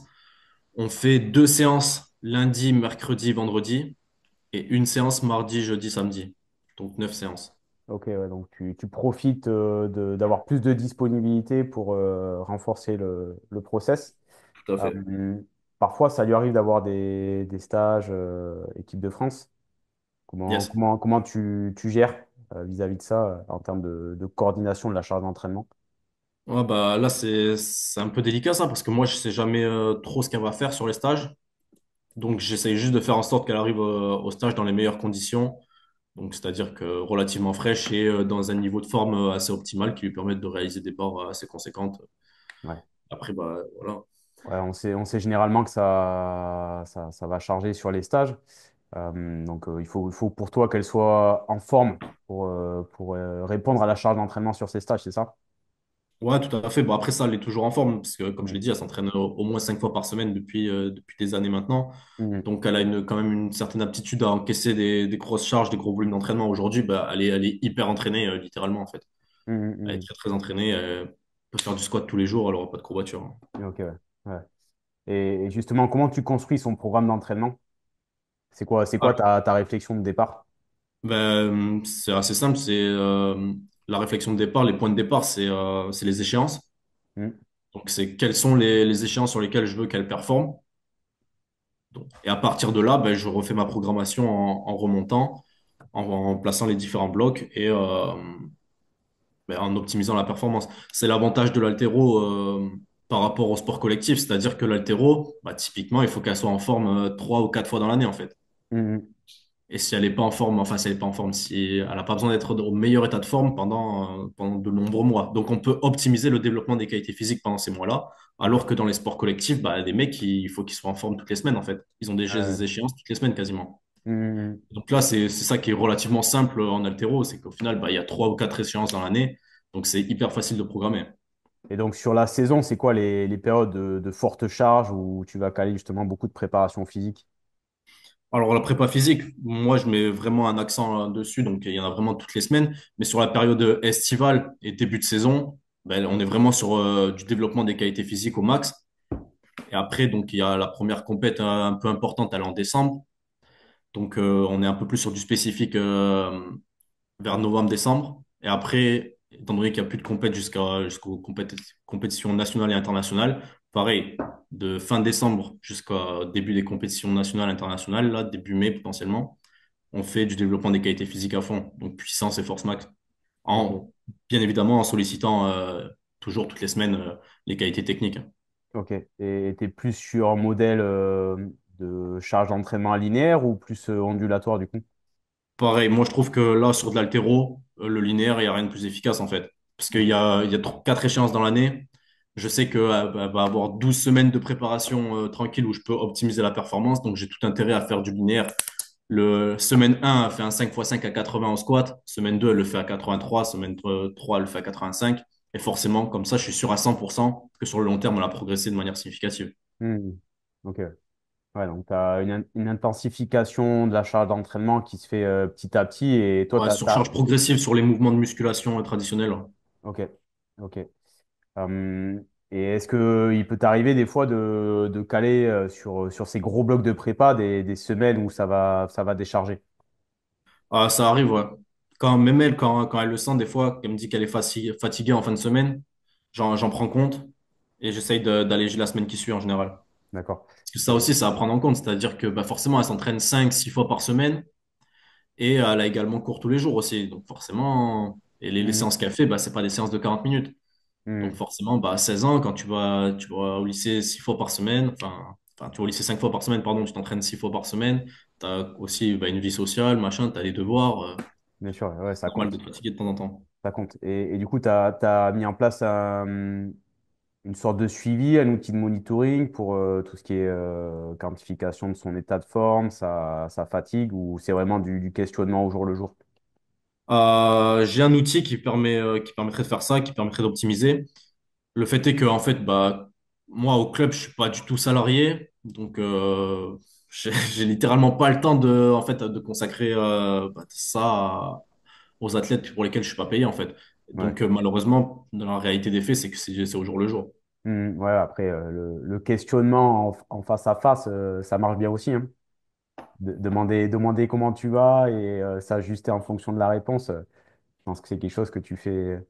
on fait 2 séances lundi, mercredi, vendredi et une séance mardi, jeudi, samedi. Donc 9 séances. ok. Ouais, donc, tu profites d'avoir plus de disponibilité pour renforcer le process. Tout à fait. Euh, Parfois, ça lui arrive d'avoir des stages équipe de France. Yes. Comment tu gères vis-à-vis de ça en termes de coordination de la charge d'entraînement? Ouais, bah, là, c'est un peu délicat ça, parce que moi, je sais jamais trop ce qu'elle va faire sur les stages. Donc, j'essaye juste de faire en sorte qu'elle arrive au stage dans les meilleures conditions. Donc, c'est-à-dire que relativement fraîche et dans un niveau de forme assez optimal qui lui permette de réaliser des barres assez conséquentes. Ouais. Après, bah, voilà. Ouais, on sait généralement que ça va charger sur les stages. Donc, il faut pour toi qu'elle soit en forme pour répondre à la charge d'entraînement sur ces stages, c'est ça? Ouais, tout à fait. Bon, après ça, elle est toujours en forme, parce que, comme je Ouais. l'ai dit, elle s'entraîne au moins 5 fois par semaine depuis des années maintenant. Mhm. Donc, elle a quand même une certaine aptitude à encaisser des grosses charges, des gros volumes d'entraînement. Aujourd'hui, bah, elle est hyper entraînée, littéralement, en fait. Mhm, Elle est mhm. très, très entraînée. Elle peut faire du squat tous les jours, elle n'aura pas de courbature, hein. Ok, ouais. Ouais. Et justement, comment tu construis son programme d'entraînement? C'est quoi Alors, ta réflexion de départ? ben, c'est assez simple. C'est la réflexion de départ, les points de départ, c'est les échéances. Mhm. Donc, c'est quelles sont les échéances sur lesquelles je veux qu'elle performe. Donc, et à partir de là, ben, je refais ma programmation en remontant, en plaçant les différents blocs et ben, en optimisant la performance. C'est l'avantage de l'haltéro par rapport au sport collectif, c'est-à-dire que l'haltéro, bah, typiquement, il faut qu'elle soit en forme 3 ou 4 fois dans l'année en fait. Mhm. Et si elle n'est pas en forme, enfin si elle n'est pas en forme, si elle n'a pas besoin d'être au meilleur état de forme pendant de nombreux mois. Donc on peut optimiser le développement des qualités physiques pendant ces mois-là, alors que dans les sports collectifs, bah, des mecs, il faut qu'ils soient en forme toutes les semaines en fait. Ils ont des échéances toutes les semaines quasiment. Mhm. Donc là, c'est ça qui est relativement simple en haltéro, c'est qu'au final, bah, il y a 3 ou 4 échéances dans l'année, donc c'est hyper facile de programmer. Et donc, sur la saison, c'est quoi les périodes de forte charge où tu vas caler justement beaucoup de préparation physique? Alors la prépa physique, moi je mets vraiment un accent dessus, donc il y en a vraiment toutes les semaines, mais sur la période estivale et début de saison, ben, on est vraiment sur du développement des qualités physiques au max. Et après, donc il y a la première compète un peu importante, elle est en décembre, donc on est un peu plus sur du spécifique vers novembre-décembre. Et après, étant donné qu'il n'y a plus de compète jusqu'aux compétitions nationales et internationales, pareil, de fin décembre jusqu'au début des compétitions nationales et internationales, là, début mai potentiellement, on fait du développement des qualités physiques à fond, donc puissance et force max. Ok, Bien évidemment, en sollicitant toujours toutes les semaines les qualités techniques. ok. Et tu es plus sur un modèle de charge d'entraînement linéaire ou plus ondulatoire du coup? Pareil, moi je trouve que là, sur de l'haltéro, le linéaire, il n'y a rien de plus efficace en fait. Parce qu'il Ok. y a 4 échéances dans l'année. Je sais qu'elle va avoir 12 semaines de préparation tranquille où je peux optimiser la performance. Donc j'ai tout intérêt à faire du linéaire. Semaine 1, elle fait un 5x5 à 80 au squat. Semaine 2, elle le fait à 83. Semaine 3, elle le fait à 85. Et forcément, comme ça, je suis sûr à 100% que sur le long terme, elle a progressé de manière significative. Hmm. Ok. Ouais, donc tu as une intensification de la charge d'entraînement qui se fait petit à petit et toi, Ouais, surcharge progressive sur les mouvements de musculation traditionnels. Ok. Ok. Euh, et est-ce que il peut t'arriver des fois de caler sur ces gros blocs de prépa des semaines où ça va décharger? Ah, ça arrive, ouais. Même elle, quand elle le sent, des fois, elle me dit qu'elle est fatiguée en fin de semaine, j'en prends compte et j'essaye d'alléger la semaine qui suit en général. D'accord. Parce que ça aussi, ça à prendre en compte, c'est-à-dire que bah, forcément, elle s'entraîne 5, 6 fois par semaine et elle a également cours tous les jours aussi. Donc forcément, et les Mhm. séances qu'elle fait, bah, c'est pas des séances de 40 minutes. Donc Mhm. forcément, bah, à 16 ans, quand tu vas au lycée 6 fois par semaine, enfin, tu vas au lycée 5 fois par semaine, pardon, tu t'entraînes 6 fois par semaine, tu as aussi bah, une vie sociale, machin, tu as des devoirs, Bien sûr, ouais, ça normal compte. d'être fatigué de temps en temps. Ça compte. Et du coup, tu as mis en place une sorte de suivi, un outil de monitoring pour tout ce qui est quantification de son état de forme, sa fatigue, ou c'est vraiment du questionnement au jour le jour? J'ai un outil qui permettrait de faire ça, qui permettrait d'optimiser. Le fait est que, en fait, bah, moi, au club, je suis pas du tout salarié. Donc, j'ai littéralement pas le temps en fait, de consacrer bah, ça aux athlètes pour lesquels je suis pas payé, en fait. Ouais. Donc, malheureusement, dans la réalité des faits, c'est que c'est au jour le jour. Ouais, après, le questionnement en face à face, ça marche bien aussi, hein. Demander comment tu vas et s'ajuster en fonction de la réponse, je pense que c'est quelque chose que tu fais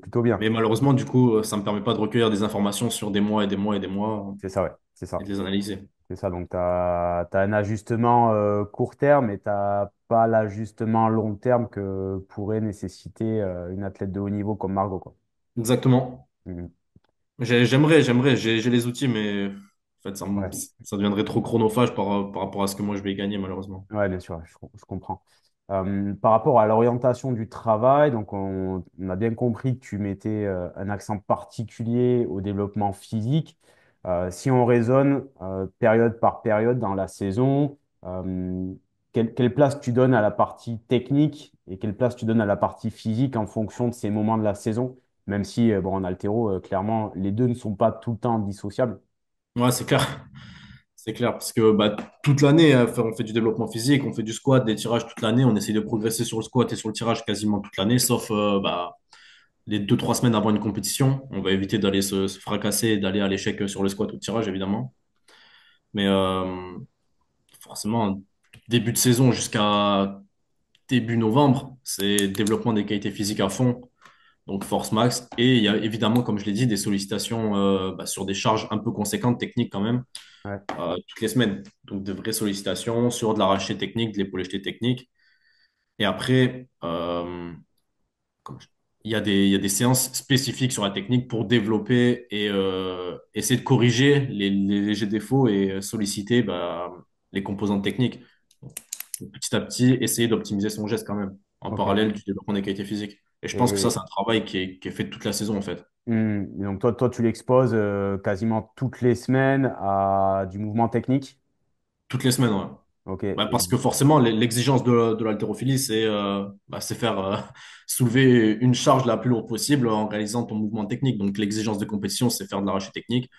plutôt bien. Mais malheureusement, du coup, ça me permet pas de recueillir des informations sur des mois et des mois et des mois C'est ça, ouais. C'est et ça. de les analyser. C'est ça. Donc, tu as un ajustement court terme et tu n'as pas l'ajustement long terme que pourrait nécessiter une athlète de haut niveau comme Margot, quoi. Exactement. Mhm. J'aimerais, j'ai les outils, mais en fait, Ouais. ça deviendrait trop chronophage par rapport à ce que moi je vais gagner, malheureusement. Ouais, bien sûr, je comprends. Par rapport à l'orientation du travail, donc on a bien compris que tu mettais un accent particulier au développement physique. Si on raisonne période par période dans la saison, quelle place tu donnes à la partie technique et quelle place tu donnes à la partie physique en fonction de ces moments de la saison, même si bon, en haltéro, clairement, les deux ne sont pas tout le temps dissociables. Ouais, c'est clair. C'est clair, parce que bah, toute l'année, on fait du développement physique, on fait du squat, des tirages toute l'année, on essaie de progresser sur le squat et sur le tirage quasiment toute l'année, sauf bah, les 2, 3 semaines avant une compétition. On va éviter d'aller se fracasser et d'aller à l'échec sur le squat ou le tirage, évidemment. Mais forcément, début de saison jusqu'à début novembre, c'est développement des qualités physiques à fond, donc force max. Et il y a évidemment, comme je l'ai dit, des sollicitations bah, sur des charges un peu conséquentes, techniques quand même, Ouais. toutes les semaines. Donc de vraies sollicitations sur de l'arraché technique, de l'épaulé jeté technique. Et après, comme je- il y a des séances spécifiques sur la technique pour développer et essayer de corriger les légers défauts et solliciter bah, les composantes techniques. Donc, petit à petit, essayer d'optimiser son geste quand même, en Ok. parallèle du développement des qualités physiques. Et je pense que ça, Et, c'est un travail qui est fait toute la saison, en fait. Et donc toi, tu l'exposes quasiment toutes les semaines à du mouvement technique. Toutes les semaines, ouais. Ok. Bah, parce que forcément, l'exigence de l'haltérophilie, c'est faire soulever une charge la plus lourde possible en réalisant ton mouvement technique. Donc, l'exigence de compétition, c'est faire de l'arraché technique.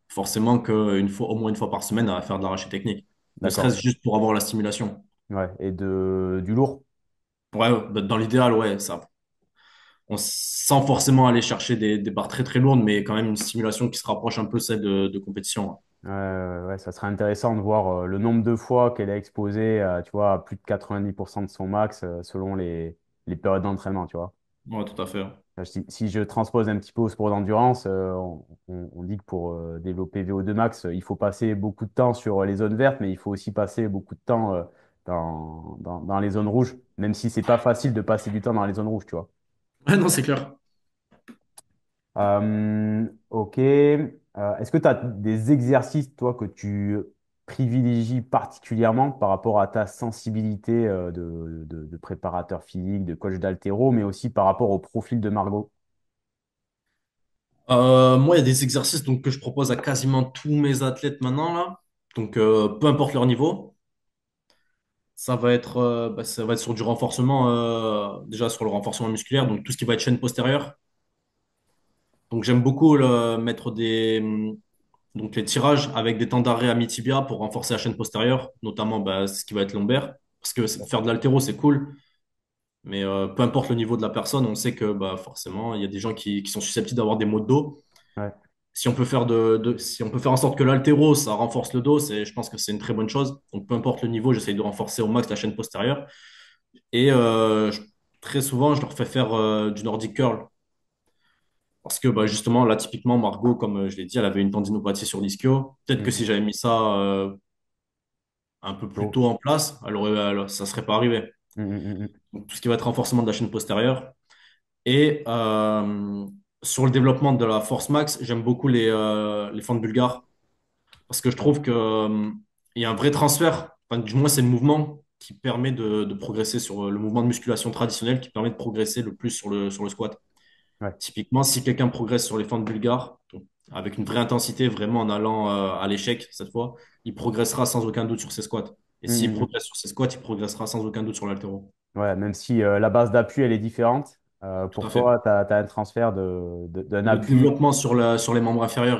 Forcément au moins une fois par semaine, à faire de l'arraché technique. Ne D'accord. serait-ce juste pour avoir la stimulation. Ouais. Et du lourd. Ouais, bah, dans l'idéal, ouais, ça. Sans forcément aller chercher des barres très très lourdes, mais quand même une stimulation qui se rapproche un peu celle de compétition. Ouais, ça serait intéressant de voir le nombre de fois qu'elle est exposée tu vois, à plus de 90% de son max selon les périodes d'entraînement, tu vois. Ouais, ouais, tout à fait. Si je transpose un petit peu au sport d'endurance, on dit que pour développer VO2 max, il faut passer beaucoup de temps sur les zones vertes, mais il faut aussi passer beaucoup de temps dans les zones rouges, même si c'est pas facile de passer du temps dans les zones rouges, tu vois. Ouais, non, c'est clair. Ok. Est-ce que tu as des exercices, toi, que tu privilégies particulièrement par rapport à ta sensibilité de préparateur physique, de coach d'haltéro, mais aussi par rapport au profil de Margot? Moi, il y a des exercices donc, que je propose à quasiment tous mes athlètes maintenant, là. Donc, peu importe leur niveau, ça va être sur du renforcement, déjà sur le renforcement musculaire, donc tout ce qui va être chaîne postérieure. Donc, j'aime beaucoup mettre donc les tirages avec des temps d'arrêt à mi-tibia pour renforcer la chaîne postérieure, notamment bah, ce qui va être lombaire. Parce que faire de l'haltéro, c'est cool, Mais peu importe le niveau de la personne, on sait que bah, forcément, il y a des gens qui sont susceptibles d'avoir des maux de dos. Ouais. Si on peut faire si on peut faire en sorte que l'haltéro, ça renforce le dos, je pense que c'est une très bonne chose. Donc, peu importe le niveau, j'essaye de renforcer au max la chaîne postérieure. Et très souvent, je leur fais faire du Nordic curl. Parce que bah, justement, là, typiquement, Margot, comme je l'ai dit, elle avait une tendinopathie sur l'ischio. Peut-être que si Mhm. j'avais mis ça un peu plus Tôt. tôt en place, ça serait pas arrivé. Mhm, mhm, mhm. Donc, tout ce qui va être renforcement de la chaîne postérieure. Et sur le développement de la force max, j'aime beaucoup les fentes bulgares. Parce que je Ouais. trouve que, il y a un vrai transfert. Enfin, du moins, c'est le mouvement qui permet de progresser sur le mouvement de musculation traditionnel qui permet de progresser le plus sur le squat. Ouais. Typiquement, si quelqu'un progresse sur les fentes bulgares, donc, avec une vraie intensité, vraiment en allant à l'échec cette fois, il progressera sans aucun doute sur ses squats. Et Mhm, s'il mhm. progresse sur ses squats, il progressera sans aucun doute sur l'haltéro. Ouais, même si la base d'appui, elle est différente, Tout pour à fait. toi, tu as un transfert d'un Le appui. développement sur les membres inférieurs,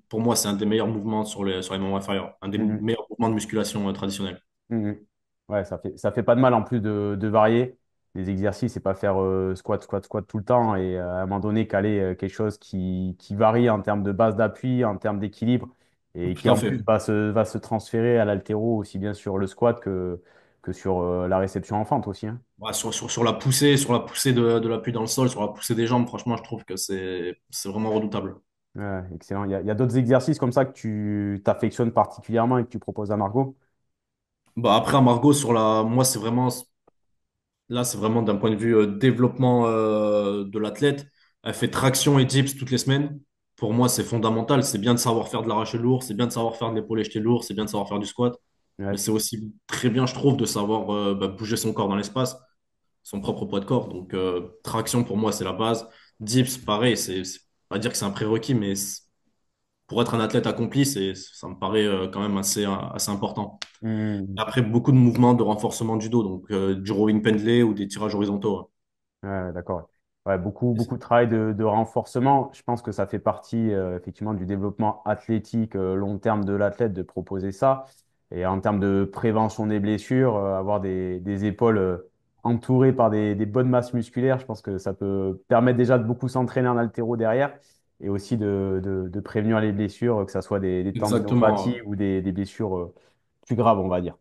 pour moi, c'est un des meilleurs mouvements sur les membres inférieurs, un des Mhm, meilleurs mouvements de musculation traditionnels. mhm. Ouais, ça fait pas de mal en plus de varier les exercices et pas faire squat, squat, squat tout le temps et à un moment donné caler quelque chose qui varie en termes de base d'appui, en termes d'équilibre et qui Tout à en plus fait. va se transférer à l'haltéro aussi bien sur le squat que sur la réception en fente aussi, hein. Ouais, sur la poussée de l'appui dans le sol, sur la poussée des jambes, franchement, je trouve que c'est vraiment redoutable. Ouais, excellent. Il y a d'autres exercices comme ça que tu t'affectionnes particulièrement et que tu proposes à Margot? Bah, après, à Margot, moi, là, c'est vraiment d'un point de vue développement de l'athlète. Elle fait traction et dips toutes les semaines. Pour moi, c'est fondamental. C'est bien de savoir faire de l'arraché lourd, c'est bien de savoir faire de l'épaulé jeté lourd, c'est bien de savoir faire du squat. Ouais. Mais c'est aussi très bien, je trouve, de savoir bah, bouger son corps dans l'espace, son propre poids de corps. Donc, traction, pour moi, c'est la base. Dips, pareil, c'est pas dire que c'est un prérequis, mais pour être un athlète accompli, ça me paraît quand même assez important. Hmm. Après, beaucoup de mouvements de renforcement du dos, donc du rowing pendlay ou des tirages horizontaux. Ouais, d'accord. Ouais, beaucoup de travail de renforcement. Je pense que ça fait partie effectivement du développement athlétique long terme de l'athlète de proposer ça. Et en termes de prévention des blessures, avoir des épaules entourées par des bonnes masses musculaires, je pense que ça peut permettre déjà de beaucoup s'entraîner en haltéro derrière et aussi de prévenir les blessures, que ce soit des tendinopathies Exactement. ou des blessures plus graves, on va dire.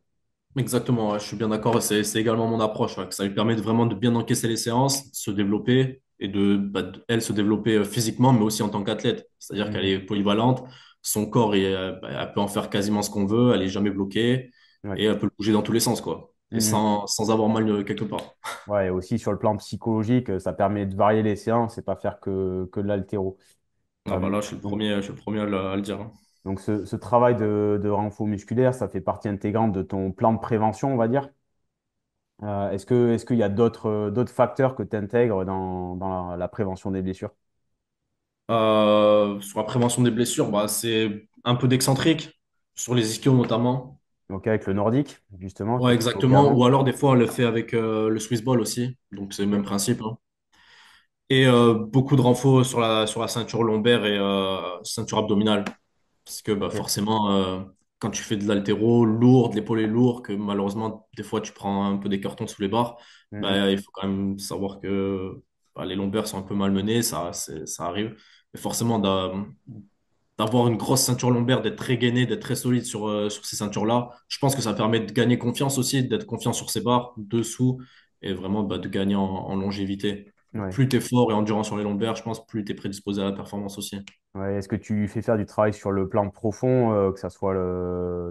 Exactement, ouais, je suis bien d'accord. C'est également mon approche, ouais, que ça lui permet vraiment de bien encaisser les séances, de se développer et elle se développer physiquement, mais aussi en tant qu'athlète. C'est-à-dire qu'elle Mhm. est polyvalente, son corps, bah, elle peut en faire quasiment ce qu'on veut, elle est jamais bloquée Ouais. et elle peut le bouger dans tous les sens, quoi. Et Mhm. sans avoir mal quelque part. Ouais, et aussi sur le plan psychologique, ça permet de varier les séances et pas faire que de l'haltéro. Ah bah là, Donc, je suis le premier à le dire, hein. donc ce travail de renfort musculaire, ça fait partie intégrante de ton plan de prévention, on va dire. Est-ce qu'il y a d'autres facteurs que tu intègres dans la prévention des blessures? Sur la prévention des blessures, bah, c'est un peu d'excentrique, sur les ischios notamment. Donc avec le nordique, justement, que Ouais, tu évoquais exactement. Ou avant. alors, des fois, on le fait avec le Swiss ball aussi. Donc, c'est le même Ok. principe, hein. Et beaucoup de renfort sur la ceinture lombaire et ceinture abdominale. Parce que bah, Ok. forcément, quand tu fais de l'haltéro lourd, de l'épaulé lourd, que malheureusement, des fois, tu prends un peu des cartons sous les barres, Mhm. bah, il faut quand même savoir que bah, les lombaires sont un peu malmenés, ça arrive. Et forcément, d'avoir une grosse ceinture lombaire, d'être très gainé, d'être très solide sur ces ceintures-là. Je pense que ça permet de gagner confiance aussi, d'être confiant sur ses barres, dessous, et vraiment bah, de gagner en longévité. Donc, Ouais. plus tu es fort et endurant sur les lombaires, je pense, plus tu es prédisposé à la performance aussi. Ouais. Est-ce que tu fais faire du travail sur le plan profond, que ce soit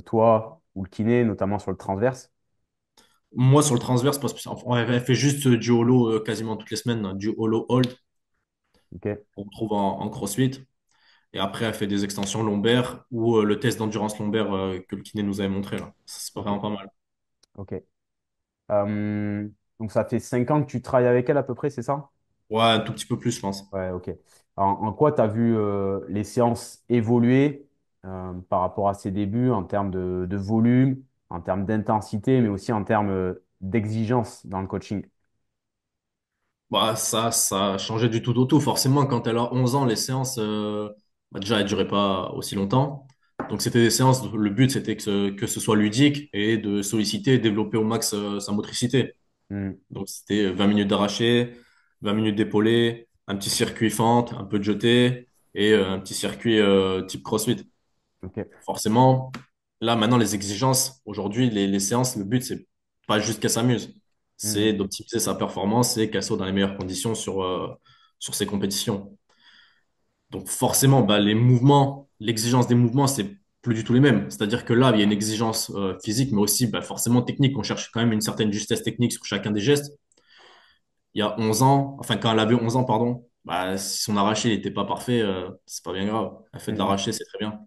toi ou le kiné, notamment sur le transverse? Moi, sur le transverse, parce que, enfin, elle fait juste du holo quasiment toutes les semaines, hein, du holo hold Ok. qu'on trouve en CrossFit. Et après, elle fait des extensions lombaires ou le test d'endurance lombaire que le kiné nous avait montré là. Ça, c'est Ok. vraiment pas mal. Ok. Euh, donc ça fait 5 ans que tu travailles avec elle à peu près, c'est ça? Ouais, un tout petit peu plus, je pense. Ouais, ok. En quoi tu as vu les séances évoluer par rapport à ses débuts en termes de volume, en termes d'intensité, mais aussi en termes d'exigence dans le coaching? Bah, ça a changé du tout au tout. Forcément, quand elle a 11 ans, les séances, bah, déjà, elles duraient pas aussi longtemps. Donc, c'était des séances, le but, c'était que ce soit ludique et de solliciter et développer au max sa motricité. Mm. Donc, c'était 20 minutes d'arraché, 20 minutes d'épaulé, un petit circuit fente, un peu de jeté et un petit circuit type CrossFit. Ok. Forcément, là, maintenant, les exigences, aujourd'hui, les séances, le but, c'est pas juste qu'elle s'amuse, Mm. c'est d'optimiser sa performance et qu'elle soit dans les meilleures conditions sur ses compétitions. Donc, forcément, bah, les mouvements, l'exigence des mouvements, c'est plus du tout les mêmes. C'est-à-dire que là, il y a une exigence physique, mais aussi bah, forcément technique. On cherche quand même une certaine justesse technique sur chacun des gestes. Il y a 11 ans, enfin, quand elle avait 11 ans, pardon, bah, si son arraché n'était pas parfait, c'est pas bien grave. Elle fait de Mm. l'arraché, c'est très bien.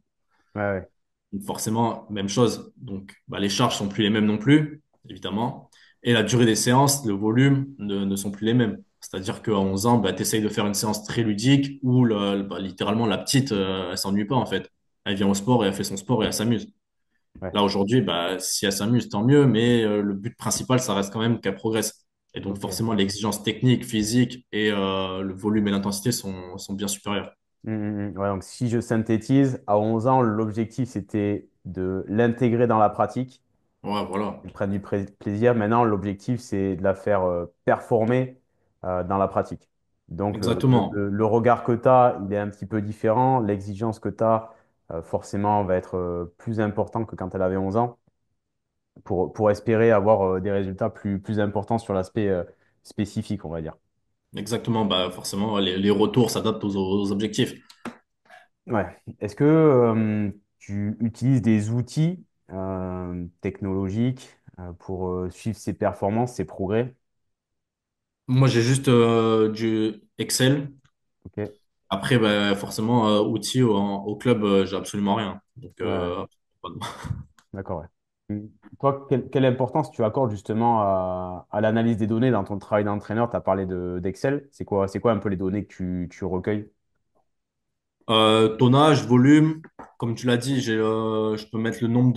Ouais, ouais. Donc forcément, même chose. Donc, bah, les charges sont plus les mêmes non plus, évidemment. Et la durée des séances, le volume ne sont plus les mêmes. C'est-à-dire qu'à 11 ans, bah, tu essayes de faire une séance très ludique où bah, littéralement la petite, elle s'ennuie pas en fait. Elle vient au sport et elle fait son sport et elle s'amuse. Ouais. Là aujourd'hui, bah, si elle s'amuse, tant mieux, mais le but principal, ça reste quand même qu'elle progresse. Et donc Ok. forcément, l'exigence technique, physique et le volume et l'intensité sont bien supérieurs. Ouais, donc si je synthétise, à 11 ans, l'objectif c'était de l'intégrer dans la pratique, Ouais, voilà. qu'elle prenne du plaisir. Maintenant, l'objectif c'est de la faire performer dans la pratique. Donc Exactement. le regard que tu as, il est un petit peu différent. L'exigence que tu as, forcément, va être plus important que quand elle avait 11 ans pour espérer avoir des résultats plus importants sur l'aspect spécifique, on va dire. Exactement. Bah, forcément, les retours s'adaptent aux objectifs. Ouais. Est-ce que tu utilises des outils technologiques pour suivre ses performances, ses progrès? Moi, j'ai juste du Excel. Ok. Après, bah, forcément, outils au club, j'ai absolument rien. Donc, Ouais, ouais. pas de- D'accord, ouais. Toi, quelle importance tu accordes justement à l'analyse des données dans ton travail d'entraîneur? Tu as parlé d'Excel. C'est quoi un peu les données que tu recueilles? Tonnage, volume, comme tu l'as dit, je peux mettre le nombre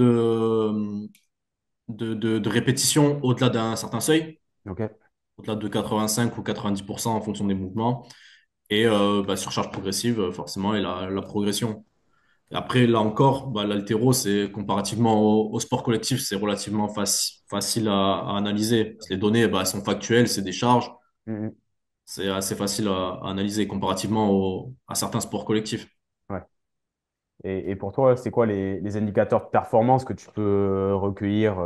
de répétitions au-delà d'un certain seuil, Ok. au-delà de 85 ou 90% en fonction des mouvements. Et bah, surcharge progressive, forcément, et la progression. Et après, là encore, bah, l'haltéro, c'est comparativement au sport collectif, c'est relativement facile à analyser. Parce que les données, bah, elles sont factuelles, c'est des charges. Mhm. C'est assez facile à analyser comparativement à certains sports collectifs. Ouais. Et pour toi, c'est quoi les indicateurs de performance que tu peux recueillir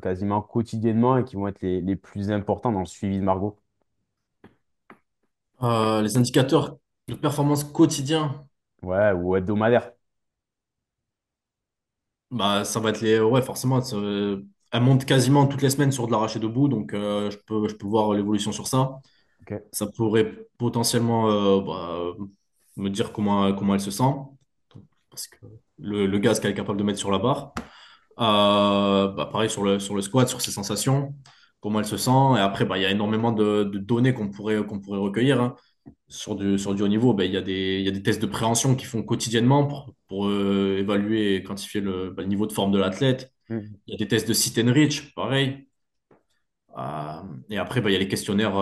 quasiment quotidiennement et qui vont être les plus importants dans le suivi de Margot? Les indicateurs de performance quotidien, Ouais, ou hebdomadaire. bah, ça va être ouais, forcément, elles montent quasiment toutes les semaines sur de l'arraché debout, donc je peux voir l'évolution sur ça. Ok. Ça pourrait potentiellement bah, me dire comment elle se sent, parce que le gaz qu'elle est capable de mettre sur la barre. Bah, pareil sur le squat, sur ses sensations, comment elle se sent. Et après, bah, il y a énormément de données qu'on pourrait recueillir, hein. Sur du haut niveau, bah, il y a des tests de préhension qui font quotidiennement pour évaluer et quantifier le niveau de forme de l'athlète. Mhm. Il y a des tests de sit and reach, pareil. Et après, bah, il y a les questionnaires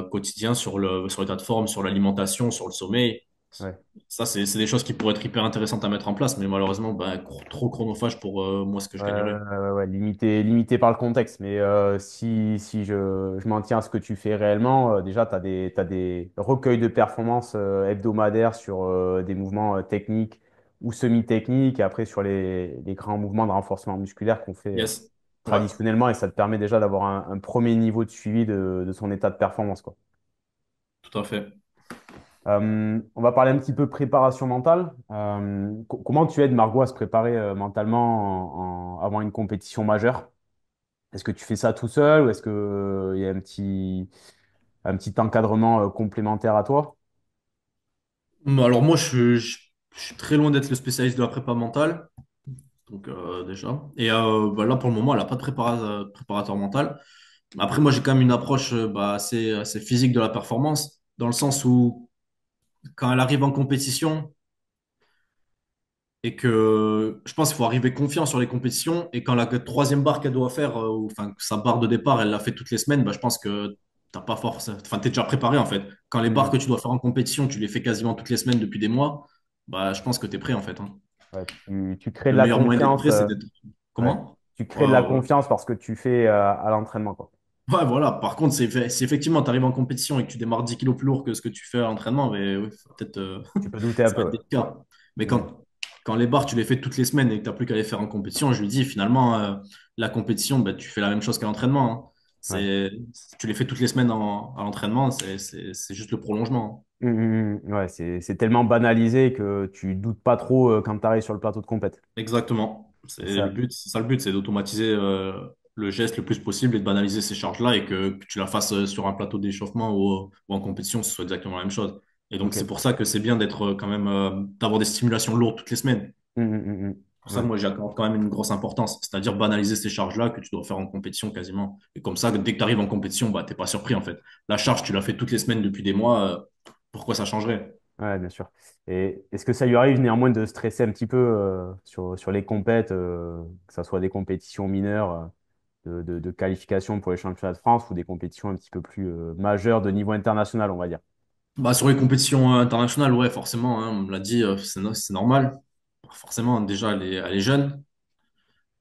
quotidiens sur l'état de forme, sur l'alimentation, sur le sommeil. Ouais. Ça, c'est des choses qui pourraient être hyper intéressantes à mettre en place, mais malheureusement, bah, trop chronophage pour moi, ce que je Ouais, gagnerais. ouais, ouais, ouais, limité par le contexte. Mais si je m'en tiens à ce que tu fais réellement, déjà, t'as des recueils de performances hebdomadaires sur des mouvements techniques ou semi-techniques, et après sur les grands mouvements de renforcement musculaire qu'on fait Yes. Ouais, traditionnellement, et ça te permet déjà d'avoir un premier niveau de suivi de son état de performance, quoi. tout à fait. On va parler un petit peu préparation mentale. Comment tu aides Margot à se préparer mentalement avant une compétition majeure? Est-ce que tu fais ça tout seul ou est-ce qu'il y a un petit encadrement complémentaire à toi? Alors moi, je suis très loin d'être le spécialiste de la prépa mentale, donc déjà. Et bah, là, pour le moment, elle n'a pas de préparateur mental. Après, moi, j'ai quand même une approche bah, assez physique de la performance, dans le sens où quand elle arrive en compétition, et que je pense qu'il faut arriver confiant sur les compétitions. Et quand la troisième barre qu'elle doit faire, ou enfin sa barre de départ, elle l'a fait toutes les semaines, bah, je pense que t'as pas force. Enfin, t'es déjà préparé en fait. Quand les barres Hmm. que tu dois faire en compétition, tu les fais quasiment toutes les semaines depuis des mois, bah, je pense que t'es prêt en fait, hein. Ouais, tu crées de Le la meilleur moyen d'être confiance. prêt, c'est d'être. Ouais. Comment? Tu crées Ouais, de la ouais, ouais. confiance parce que tu fais à l'entraînement, quoi. Ouais, voilà. Par contre, si effectivement tu arrives en compétition et que tu démarres 10 kilos plus lourd que ce que tu fais à l'entraînement, mais oui, peut-être Tu peux douter un ça va peu, être ouais. délicat. Mais Mm. quand les barres, tu les fais toutes les semaines et que tu n'as plus qu'à les faire en compétition, je lui dis finalement, la compétition, bah, tu fais la même chose qu'à l'entraînement, hein. Ouais. Tu les fais toutes les semaines à l'entraînement, c'est juste le prolongement, Ouais, c'est tellement banalisé que tu doutes pas trop quand tu arrives sur le plateau de compète. hein. Exactement. Et C'est le ça, but, c'est ça le but, c'est d'automatiser le geste le plus possible et de banaliser ces charges-là et que tu la fasses sur un plateau d'échauffement ou en compétition, ce soit exactement la même chose. Et donc, ok. c'est pour ça que c'est bien d'être quand même, d'avoir des stimulations lourdes toutes les semaines. Pour ça, Ouais. moi, j'accorde quand même une grosse importance, c'est-à-dire banaliser ces charges-là que tu dois faire en compétition quasiment. Et comme ça, dès que tu arrives en compétition, bah, t'es pas surpris en fait. La charge, tu l'as fait toutes les semaines depuis des mois, pourquoi ça changerait? Ouais, bien sûr. Et est-ce que ça lui arrive néanmoins de stresser un petit peu sur les compètes, que ce soit des compétitions mineures de qualification pour les championnats de France ou des compétitions un petit peu plus majeures de niveau international, on va dire? Bah, sur les compétitions internationales, ouais, forcément, hein, on me l'a dit, c'est normal. Forcément, déjà, elle est jeune.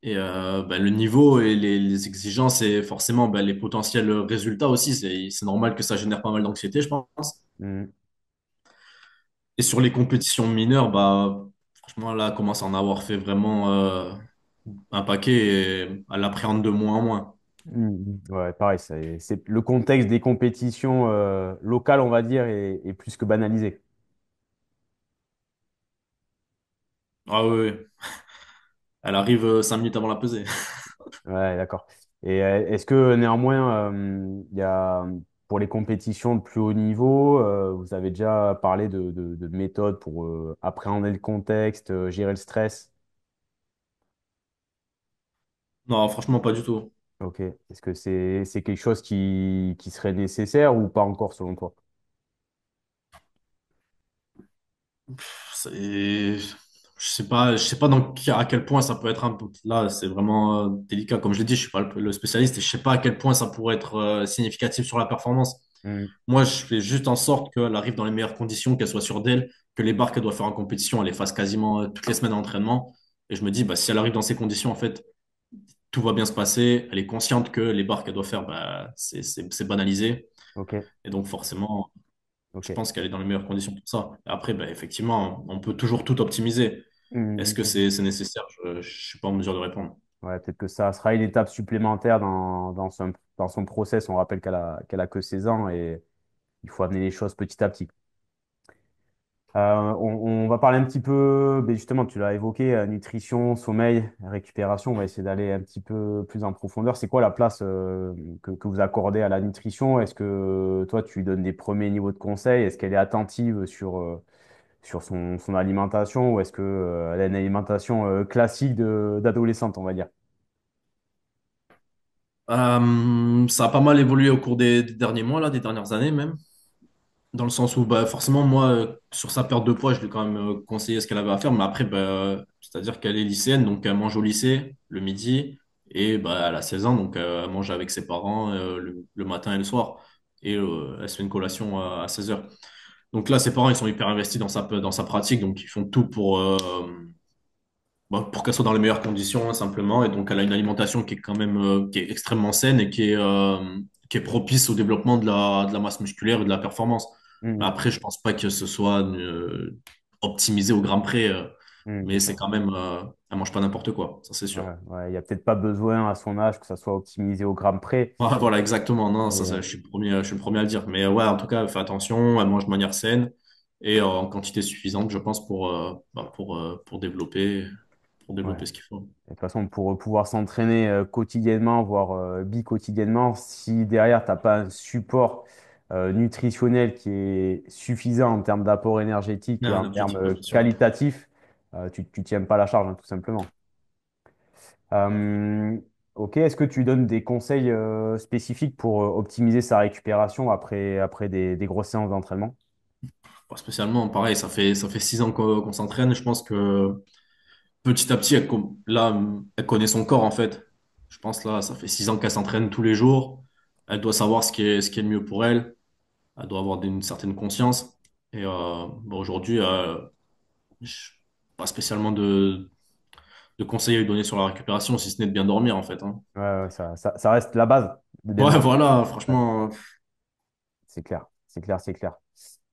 Et bah, le niveau et les exigences et forcément bah, les potentiels résultats aussi, c'est normal que ça génère pas mal d'anxiété, je pense. Mhm. Et sur les compétitions mineures, bah, franchement, là, elle commence à en avoir fait vraiment un paquet et elle l'appréhende de moins en moins. Ouais, pareil, le contexte des compétitions locales, on va dire, est plus que banalisé. Ah oui, oui. Elle arrive 5 minutes avant la pesée. Ouais, d'accord. Et est-ce que néanmoins, il y a, pour les compétitions de plus haut niveau, vous avez déjà parlé de méthodes pour appréhender le contexte, gérer le stress? Non, franchement, pas du tout. Ok. Est-ce que c'est quelque chose qui serait nécessaire ou pas encore selon toi? Je sais pas à quel point ça peut être un peu. Là, c'est vraiment délicat. Comme je l'ai dit, je suis pas le spécialiste et je sais pas à quel point ça pourrait être significatif sur la performance. Hmm. Moi, je fais juste en sorte qu'elle arrive dans les meilleures conditions, qu'elle soit sûre d'elle, que les barres qu'elle doit faire en compétition, elle les fasse quasiment toutes les semaines d'entraînement. Et je me dis, bah, si elle arrive dans ces conditions, en fait, tout va bien se passer. Elle est consciente que les barres qu'elle doit faire, bah, c'est banalisé. Ok. Et donc, forcément, je Ok. pense qu'elle est dans les meilleures conditions pour ça. Et après, bah, effectivement, on peut toujours tout optimiser. Est-ce que Hmm. c'est nécessaire? Je ne suis pas en mesure de répondre. Ouais, peut-être que ça sera une étape supplémentaire dans son process. On rappelle qu'elle a que 16 ans et il faut amener les choses petit à petit. On va parler un petit peu, ben justement, tu l'as évoqué, nutrition, sommeil, récupération. On va essayer d'aller un petit peu plus en profondeur. C'est quoi la place que vous accordez à la nutrition? Est-ce que toi, tu lui donnes des premiers niveaux de conseil? Est-ce qu'elle est attentive sur son alimentation ou est-ce que, elle a une alimentation classique d'adolescente, on va dire? Ça a pas mal évolué au cours des derniers mois, là, des dernières années même. Dans le sens où, bah, forcément, moi, sur sa perte de poids, je lui ai quand même conseillé ce qu'elle avait à faire. Mais après, bah, c'est-à-dire qu'elle est lycéenne, donc elle mange au lycée le midi. Et bah, elle a 16 ans, donc elle mange avec ses parents le matin et le soir. Et elle se fait une collation à 16 heures. Donc là, ses parents, ils sont hyper investis dans sa pratique. Donc ils font tout pour qu'elle soit dans les meilleures conditions, hein, simplement. Et donc elle a une alimentation qui est quand même qui est extrêmement saine et qui est propice au développement de la masse musculaire et de la performance. Mhm. Après, je pense pas que ce soit optimisé au gramme près, Bien mais c'est sûr. quand même, elle mange pas n'importe quoi, ça c'est Ouais, sûr. ouais, il n'y a peut-être pas besoin à son âge que ça soit optimisé au gramme près. Ouais, voilà, exactement. Non, Mais, je suis je suis le premier à le dire. Mais ouais, en tout cas, fais attention, elle mange de manière saine et en quantité suffisante, je pense, pour ouais. développer ce qu'il faut. De toute façon, pour pouvoir s'entraîner quotidiennement, voire bi-quotidiennement, si derrière, tu n'as pas un support nutritionnel qui est suffisant en termes d'apport énergétique Il y et a un en termes objectif, ouais, bien sûr. qualitatifs, tu ne tiens pas la charge, hein, tout simplement. Euh, ok, est-ce que tu donnes des conseils spécifiques pour optimiser sa récupération après des grosses séances d'entraînement? Pas spécialement, pareil, ça fait 6 ans qu'on s'entraîne. Je pense que petit à petit, là, elle connaît son corps en fait. Je pense là, ça fait 6 ans qu'elle s'entraîne tous les jours. Elle doit savoir ce qui est le mieux pour elle. Elle doit avoir une certaine conscience. Et bon, aujourd'hui, je- pas spécialement de conseils à lui donner sur la récupération, si ce n'est de bien dormir en fait, hein. Ouais, ouais, ça reste la base. de Ouais, démarrage. voilà, Ouais, franchement. c'est clair, c'est clair, c'est clair.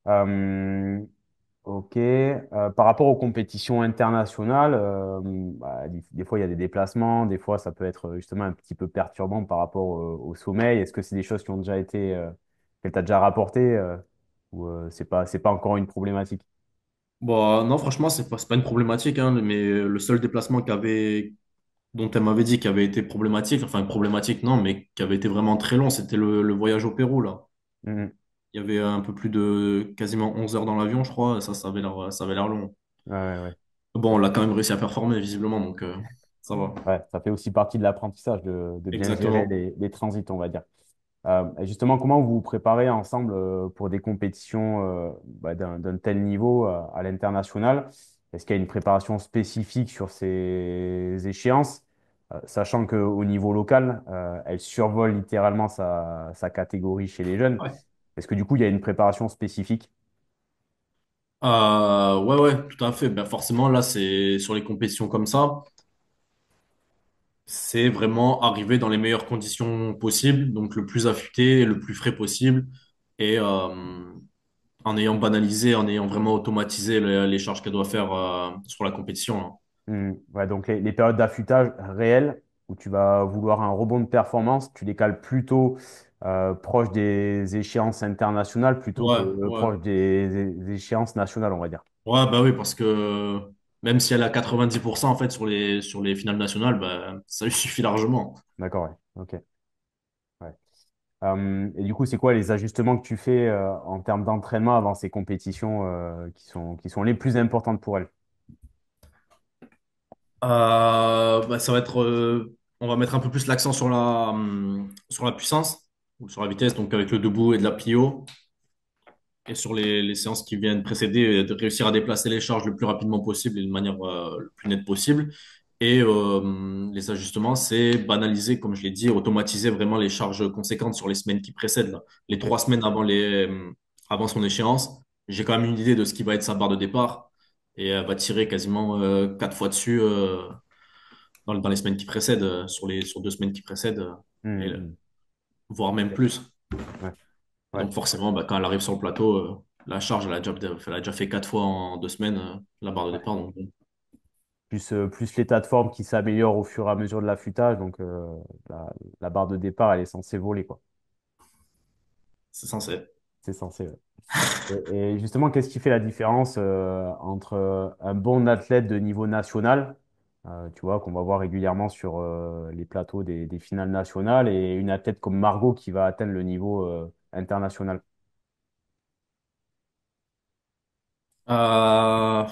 Euh, ok. Par rapport aux compétitions internationales, bah, des fois il y a des déplacements, des fois ça peut être justement un petit peu perturbant par rapport au sommeil. Est-ce que c'est des choses qui ont déjà été, qu'elle t'a déjà rapporté ou c'est pas encore une problématique? Bon, non, franchement, c'est pas une problématique, hein, mais le seul déplacement dont elle m'avait dit qu'il avait été problématique, enfin problématique, non, mais qui avait été vraiment très long, c'était le voyage au Pérou, là. Mhm. Il y avait un peu plus de quasiment 11 heures dans l'avion, je crois, et ça avait l'air long. Ouais, ouais, ouais. Bon, on l'a quand même réussi à performer, visiblement, donc ça va. Ouais, ça fait aussi partie de l'apprentissage de bien gérer Exactement. les transits, on va dire. Et justement, comment vous vous préparez ensemble pour des compétitions bah, d'un tel niveau à l'international? Est-ce qu'il y a une préparation spécifique sur ces échéances, sachant qu'au niveau local, elle survole littéralement sa catégorie chez les jeunes? Ouais. Est-ce que du coup, il y a une préparation spécifique? Ouais, ouais, tout à fait. Ben, forcément, là, c'est sur les compétitions comme ça, c'est vraiment arriver dans les meilleures conditions possibles, donc le plus affûté, le plus frais possible, et en ayant banalisé, en ayant vraiment automatisé les charges qu'elle doit faire sur la compétition, hein. Ouais, donc les périodes d'affûtage réelles où tu vas vouloir un rebond de performance, tu les cales plutôt proche des échéances internationales plutôt que Ouais, ouais. proche des échéances nationales, on va dire. Ouais, bah oui, parce que même si elle a 90% en fait sur les finales nationales, bah, ça lui suffit largement. D'accord, ouais. Ok. Ouais. Et du coup, c'est quoi les ajustements que tu fais en termes d'entraînement avant ces compétitions qui sont les plus importantes pour elle? Bah, ça va être, on va mettre un peu plus l'accent sur la puissance ou sur la vitesse, donc avec le debout et de la plio, et sur les séances qui viennent précéder, de réussir à déplacer les charges le plus rapidement possible et de manière le plus nette possible. Et les ajustements, c'est banaliser, comme je l'ai dit, automatiser vraiment les charges conséquentes sur les semaines qui précèdent, là. Les Ok. 3 semaines avant son échéance, j'ai quand même une idée de ce qui va être sa barre de départ et elle va tirer quasiment 4 fois dessus dans les semaines qui précèdent, sur 2 semaines qui précèdent, et, Hmm, voire même ok. plus. Ouais. Et Ouais. donc forcément, bah, quand elle arrive sur le plateau, la charge, elle a déjà fait 4 fois en 2 semaines la barre de Ouais. départ. Donc bon, Plus l'état de forme qui s'améliore au fur et à mesure de l'affûtage. Donc, la barre de départ, elle est censée voler, quoi. c'est censé. C'est censé, ouais. Et justement, qu'est-ce qui fait la différence entre un bon athlète de niveau national, tu vois, qu'on va voir régulièrement sur les plateaux des finales nationales, et une athlète comme Margot qui va atteindre le niveau international? Euh,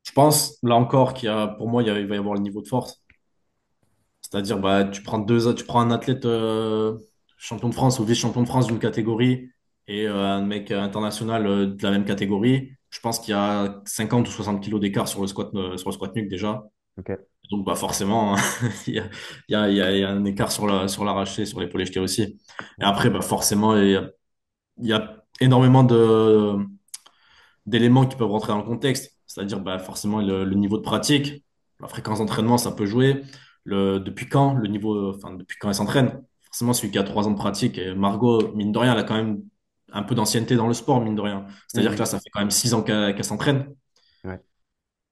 je pense, là encore, pour moi, il va y avoir le niveau de force. C'est-à-dire, bah, tu prends un athlète champion de France ou vice-champion de France d'une catégorie et un mec international de la même catégorie. Je pense qu'il y a 50 ou 60 kilos d'écart sur le squat nuque déjà. Ok. Donc, bah, forcément, hein, il y a un écart sur l'arraché, sur l'épaulé jeté aussi. Et Ouais. après, bah, forcément, il y a énormément d'éléments qui peuvent rentrer dans le contexte. C'est-à-dire, bah, forcément, le niveau de pratique, la fréquence d'entraînement, ça peut jouer. Depuis quand, enfin, depuis quand elle s'entraîne. Forcément, celui qui a 3 ans de pratique, et Margot, mine de rien, elle a quand même un peu d'ancienneté dans le sport, mine de rien. C'est-à-dire que là, Mhm. ça fait quand même 6 ans qu'elle s'entraîne. Ouais.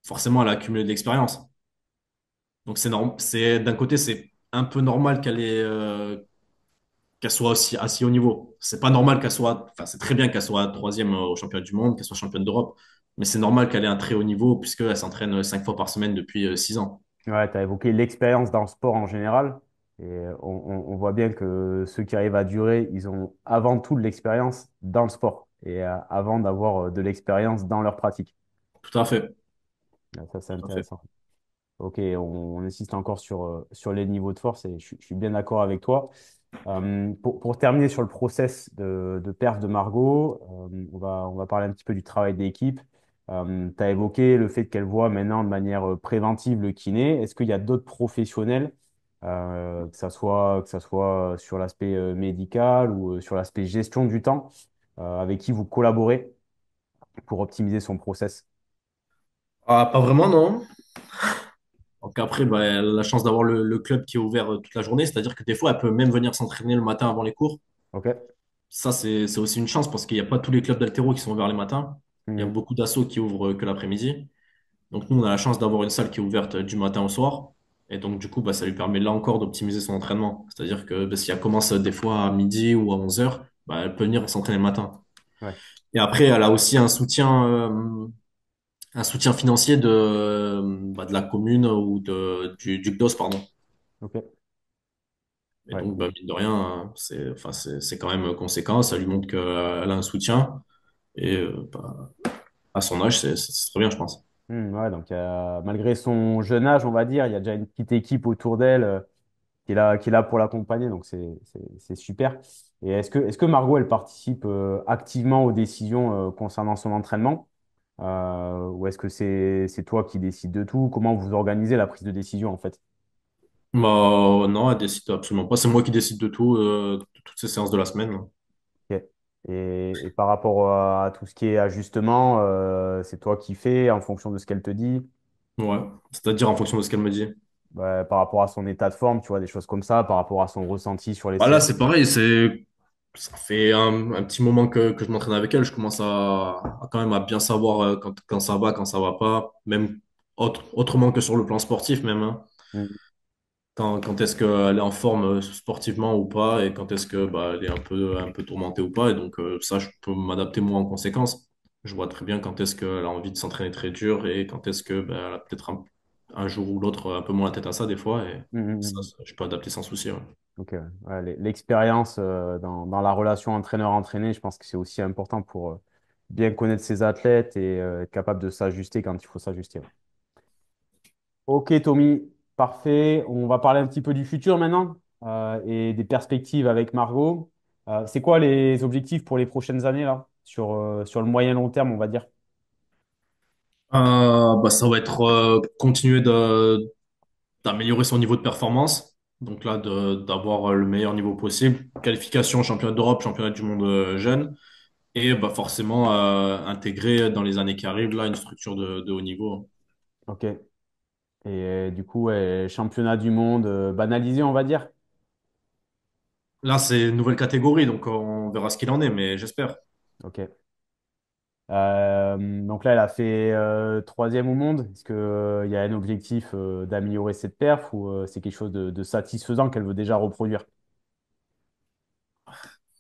Forcément, elle a accumulé de l'expérience. Donc, d'un côté, c'est un peu normal qu'elle soit aussi à si haut niveau. C'est pas normal enfin, c'est très bien qu'elle soit troisième au championnat du monde, qu'elle soit championne d'Europe, mais c'est normal qu'elle ait un très haut niveau puisqu'elle s'entraîne 5 fois par semaine depuis 6 ans. Ouais, tu as évoqué l'expérience dans le sport en général. Et on voit bien que ceux qui arrivent à durer, ils ont avant tout de l'expérience dans le sport et avant d'avoir de l'expérience dans leur pratique. Tout à fait, Ça, c'est tout à fait. intéressant. Ok, on insiste encore sur les niveaux de force et je suis bien d'accord avec toi. Pour terminer sur le process de perf de Margot, on va parler un petit peu du travail d'équipe. Tu as évoqué le fait qu'elle voit maintenant de manière préventive le kiné. Est-ce qu'il y a d'autres professionnels, que ça soit sur l'aspect médical ou sur l'aspect gestion du temps, avec qui vous collaborez pour optimiser son process? Ah, pas vraiment, non. Donc après, bah, elle a la chance d'avoir le club qui est ouvert toute la journée, c'est-à-dire que des fois, elle peut même venir s'entraîner le matin avant les cours. Ok. Ça, c'est aussi une chance parce qu'il n'y a pas tous les clubs d'haltéro qui sont ouverts les matins. Il y a Mhm. beaucoup d'assos qui ouvrent que l'après-midi. Donc nous, on a la chance d'avoir une salle qui est ouverte du matin au soir. Et donc du coup, bah, ça lui permet là encore d'optimiser son entraînement. C'est-à-dire que bah, si elle commence des fois à midi ou à 11 heures, bah, elle peut venir s'entraîner le matin. Ouais. Et après, elle a aussi un soutien financier de la commune ou du CDOS, pardon. Ok. Et Ouais. donc, bah, mine de rien, c'est quand même conséquent. Ça lui montre qu'elle a un soutien. Et bah, à son âge, c'est très bien, je pense. Ouais, donc malgré son jeune âge, on va dire, il y a déjà une petite équipe autour d'elle qui est là pour l'accompagner, donc c'est super. Et est-ce que Margot, elle participe activement aux décisions concernant son entraînement? Ou est-ce que c'est toi qui décides de tout? Comment vous organisez la prise de décision en fait? Bah, non, elle décide absolument pas. C'est moi qui décide de tout, de toutes ces séances de la semaine. Ok. Et par rapport à tout ce qui est ajustement, c'est toi qui fais en fonction de ce qu'elle te dit? Ouais. C'est-à-dire en fonction de ce qu'elle me dit. Ouais, par rapport à son état de forme, tu vois, des choses comme ça, par rapport à son ressenti sur les Bah là, séances. c'est pareil. Ça fait un petit moment que je m'entraîne avec elle. Je commence à quand même à bien savoir quand quand ça va pas. Même autrement que sur le plan sportif, même, hein. Mm. Quand est-ce qu'elle est en forme sportivement ou pas et quand est-ce que bah, elle est un peu tourmentée ou pas. Et donc ça, je peux m'adapter moi en conséquence. Je vois très bien quand est-ce qu'elle a envie de s'entraîner très dur et quand est-ce que bah, elle a peut-être un jour ou l'autre un peu moins la tête à ça des fois. Et Mm, mm, ça, mm. je peux adapter sans souci. Ouais. Donc, ouais, l'expérience dans la relation entraîneur-entraîné, je pense que c'est aussi important pour bien connaître ses athlètes et être capable de s'ajuster quand il faut s'ajuster. Ouais. Ok, Tommy, parfait. On va parler un petit peu du futur maintenant et des perspectives avec Margot. C'est quoi les objectifs pour les prochaines années là, sur le moyen long terme, on va dire? Bah, ça va être continuer d'améliorer son niveau de performance. Donc là, d'avoir le meilleur niveau possible. Qualification, championnat d'Europe, championnat du monde jeune. Et bah, forcément, intégrer dans les années qui arrivent là une structure de haut niveau. Ok. Et du coup, ouais, championnat du monde banalisé, on va dire. Là, c'est une nouvelle catégorie, donc on verra ce qu'il en est, mais j'espère. Ok. Donc là, elle a fait troisième au monde. Est-ce qu'il y a un objectif d'améliorer cette perf ou c'est quelque chose de satisfaisant qu'elle veut déjà reproduire?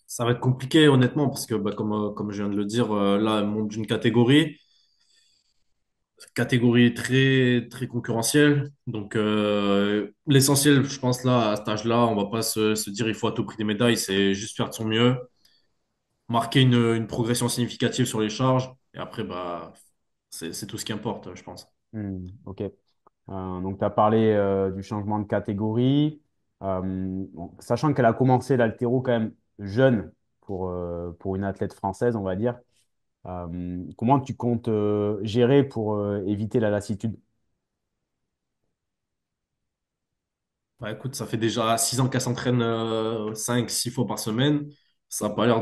Ça va être compliqué, honnêtement, parce que bah, comme je viens de le dire, là, elle monte d'une catégorie très, très concurrentielle. Donc, l'essentiel, je pense, là, à cet âge-là, on va pas se dire il faut à tout prix des médailles, c'est juste faire de son mieux, marquer une progression significative sur les charges, et après, bah, c'est tout ce qui importe, je pense. Ok. Donc, tu as parlé du changement de catégorie. Bon, sachant qu'elle a commencé l'haltéro quand même jeune pour une athlète française, on va dire. Comment tu comptes gérer pour éviter la lassitude? Bah, écoute, ça fait déjà 6 ans qu'elle s'entraîne 5, 6 fois par semaine. Elle a pas l'air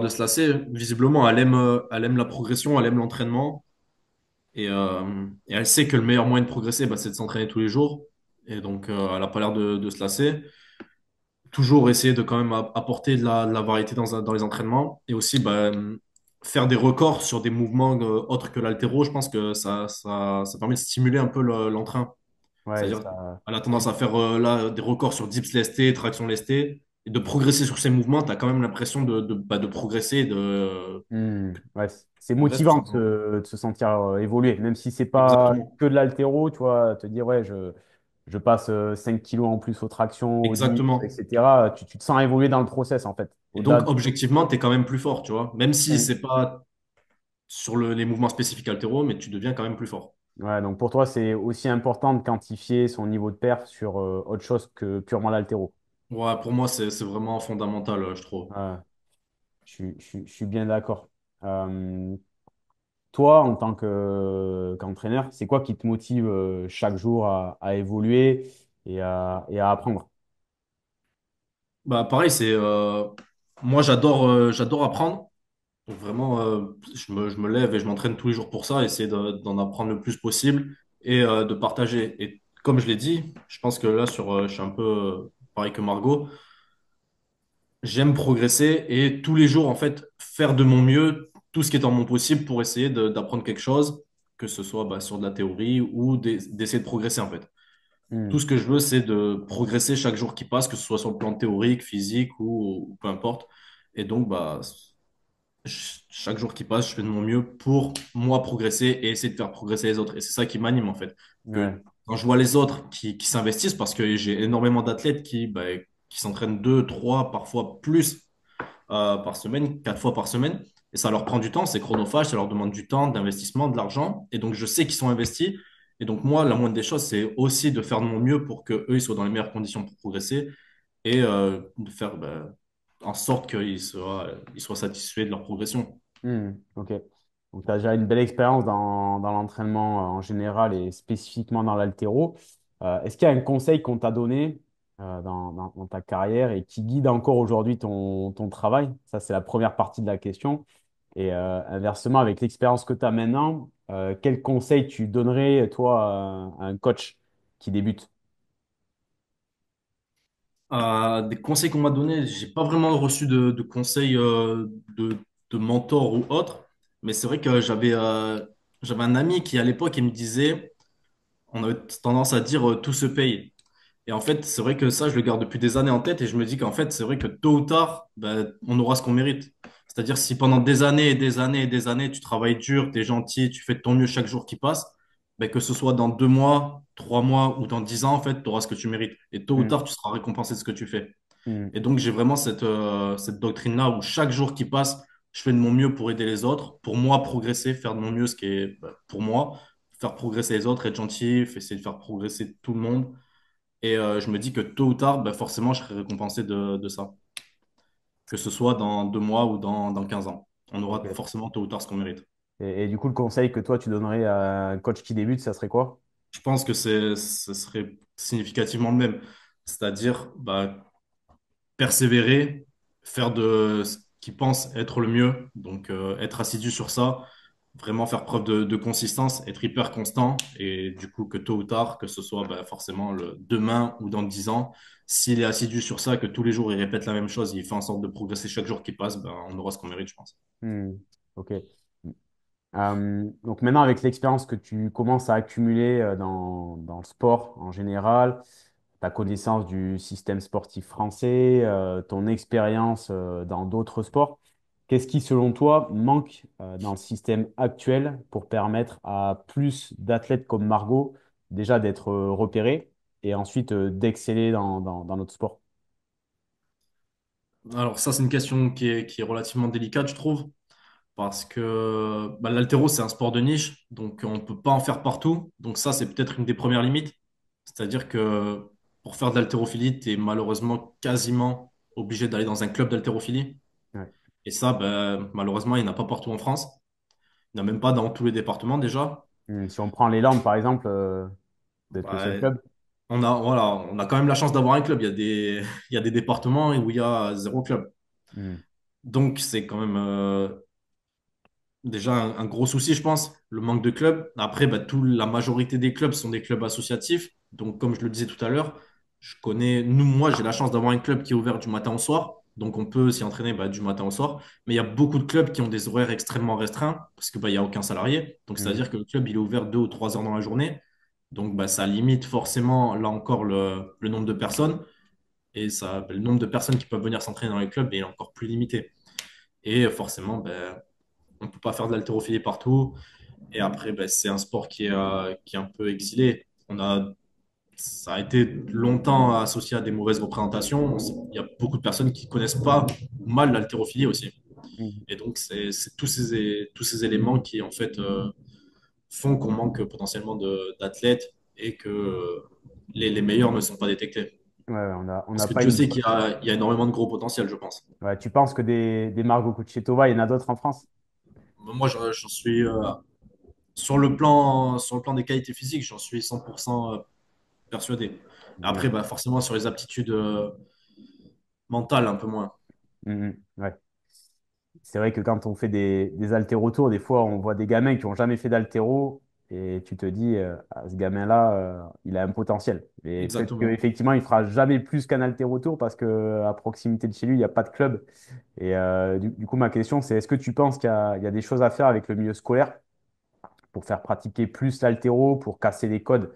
de se lasser. Visiblement, elle aime la progression, elle aime l'entraînement. Et elle sait que le meilleur moyen de progresser, bah, c'est de s'entraîner tous les jours. Et donc, elle a pas l'air de se lasser. Toujours essayer de quand même apporter de la variété dans les entraînements. Et aussi, bah, faire des records sur des mouvements autres que l'haltéro. Je pense que ça permet de stimuler un peu l'entrain. Ouais, C'est-à-dire ça. qu'elle a tendance à faire là des records sur dips lestés, traction lestée, et de progresser sur ces mouvements, tu as quand même l'impression de progresser, Ouais, c'est progresser tout motivant simplement. de se sentir évoluer, même si c'est pas Exactement. que de l'haltéro, tu vois, te dire, ouais, je passe 5 kilos en plus aux tractions, aux dips, Exactement. etc. Tu te sens évoluer dans le process, en fait. Et Au-delà donc, objectivement, tu es quand même plus fort, tu vois. Même si de... c'est pas sur les mouvements spécifiques haltéro, mais tu deviens quand même plus fort. Ouais, donc pour toi, c'est aussi important de quantifier son niveau de perf sur autre chose que purement l'haltéro. Ouais, pour moi, c'est vraiment fondamental, je trouve. Ouais, je suis bien d'accord. Euh, Toi, en tant qu'entraîneur, c'est quoi qui te motive chaque jour à évoluer et à apprendre? Bah, pareil, moi, j'adore apprendre. Donc vraiment, je me lève et je m'entraîne tous les jours pour ça, essayer d'en apprendre le plus possible et de partager. Et comme je l'ai dit, je pense que là, je suis un peu pareil que Margot. J'aime progresser et tous les jours, en fait, faire de mon mieux, tout ce qui est en mon possible pour essayer d'apprendre quelque chose, que ce soit bah, sur de la théorie ou d'essayer de progresser, en fait. Tout Hmm. ce que je veux, c'est de progresser chaque jour qui passe, que ce soit sur le plan théorique, physique ou peu importe. Et donc, bah, chaque jour qui passe, je fais de mon mieux pour moi progresser et essayer de faire progresser les autres. Et c'est ça qui m'anime en fait. Ouais. Que quand je vois les autres qui s'investissent, parce que j'ai énormément d'athlètes qui s'entraînent deux, trois, parfois plus par semaine, quatre fois par semaine. Et ça leur prend du temps, c'est chronophage, ça leur demande du temps, d'investissement, de l'argent. Et donc je sais qu'ils sont investis. Et donc moi, la moindre des choses, c'est aussi de faire de mon mieux pour que eux ils soient dans les meilleures conditions pour progresser et de faire en sorte ils soient satisfaits de leur progression. Ok. Donc, tu as déjà une belle expérience dans l'entraînement en général et spécifiquement dans l'haltéro. Est-ce qu'il y a un conseil qu'on t'a donné dans ta carrière et qui guide encore aujourd'hui ton travail? Ça, c'est la première partie de la question. Et inversement, avec l'expérience que tu as maintenant, quel conseil tu donnerais, toi, à un coach qui débute? Des conseils qu'on m'a donnés, j'ai pas vraiment reçu de conseils de mentor ou autre, mais c'est vrai que j'avais un ami qui à l'époque il me disait, on avait tendance à dire tout se paye. Et en fait, c'est vrai que ça, je le garde depuis des années en tête et je me dis qu'en fait, c'est vrai que tôt ou tard, ben, on aura ce qu'on mérite. C'est-à-dire si pendant des années et des années et des années, tu travailles dur, tu es gentil, tu fais de ton mieux chaque jour qui passe, ben, que ce soit dans 2 mois, 3 mois ou dans 10 ans, en fait, tu auras ce que tu mérites. Et tôt ou Hmm, tard, tu seras récompensé de ce que tu fais. hmm, Et donc, j'ai vraiment cette doctrine-là où chaque jour qui passe, je fais de mon mieux pour aider les autres, pour moi progresser, faire de mon mieux ce qui est ben, pour moi, faire progresser les autres, être gentil, essayer de faire progresser tout le monde. Et je me dis que tôt ou tard, ben, forcément, je serai récompensé de ça. Que ce soit dans 2 mois ou dans 15 ans. On aura ok. forcément tôt ou tard ce qu'on mérite. Et du coup, le conseil que toi, tu donnerais à un coach qui débute, ça serait quoi? Je pense que ce serait significativement le même. C'est-à-dire bah, persévérer, faire de ce qu'il pense être le mieux, donc être assidu sur ça, vraiment faire preuve de consistance, être hyper constant, et du coup que tôt ou tard, que ce soit bah, forcément le demain ou dans 10 ans, s'il est assidu sur ça, que tous les jours il répète la même chose, il fait en sorte de progresser chaque jour qui passe, ben, on aura ce qu'on mérite, je pense. Hmm, ok. Donc maintenant, avec l'expérience que tu commences à accumuler dans le sport en général, ta connaissance du système sportif français, ton expérience dans d'autres sports, qu'est-ce qui, selon toi, manque dans le système actuel pour permettre à plus d'athlètes comme Margot déjà d'être repérés et ensuite d'exceller dans notre sport? Alors ça, c'est une question qui est relativement délicate, je trouve, parce que bah, l'haltéro, c'est un sport de niche, donc on ne peut pas en faire partout. Donc ça, c'est peut-être une des premières limites. C'est-à-dire que pour faire de l'haltérophilie, tu es malheureusement quasiment obligé d'aller dans un club d'haltérophilie. Ouais. Et ça, ben, malheureusement, il n'y en a pas partout en France. Il n'y en a même pas dans tous les départements déjà. Si on prend les Landes, par exemple, vous êtes le seul Ben, club. on a quand même la chance d'avoir un club. Il y a des départements où il y a zéro club. Hmm. Donc, c'est quand même déjà un gros souci, je pense, le manque de clubs. Après, bah, la majorité des clubs sont des clubs associatifs. Donc, comme je le disais tout à l'heure, moi, j'ai la chance d'avoir un club qui est ouvert du matin au soir. Donc, on peut s'y entraîner bah, du matin au soir. Mais il y a beaucoup de clubs qui ont des horaires extrêmement restreints parce que, bah, il n'y a aucun salarié. Donc, Hmm. c'est-à-dire que le club, il est ouvert 2 ou 3 heures dans la journée. Donc, bah, ça limite forcément, là encore, le nombre de personnes. Et ça, le nombre de personnes qui peuvent venir s'entraîner dans les clubs est encore plus limité. Et forcément, ben, on ne peut pas faire de l'haltérophilie partout. Et après, ben, c'est un sport qui est un peu exilé. Ça a été longtemps associé à des mauvaises représentations. Il y a beaucoup de personnes qui ne connaissent pas ou mal l'haltérophilie aussi. Hmm. Et donc, c'est tous ces éléments qui, en fait, font qu'on manque potentiellement d'athlètes et que les meilleurs ne sont pas détectés. Ouais, ouais, on Parce n'a que pas Dieu une. sait qu'il y a énormément de gros potentiel, je pense. Ouais, tu penses que des Margot Kuchetova, il y en a d'autres en France? Moi, j'en suis sur le plan des qualités physiques, j'en suis 100% persuadé. Ouais. Après, bah, forcément, sur les aptitudes mentales, un peu moins. Ouais. C'est vrai que quand on fait des haltéros tours, des fois, on voit des gamins qui n'ont jamais fait d'haltéro et tu te dis, ah, ce gamin-là, il a un potentiel. Et peut-être Exactement. qu'effectivement, il fera jamais plus qu'un haltéro-tour parce qu'à proximité de chez lui, il n'y a pas de club. Et du coup, ma question, c'est est-ce que tu penses qu'il y a des choses à faire avec le milieu scolaire pour faire pratiquer plus l'haltéro, pour casser les codes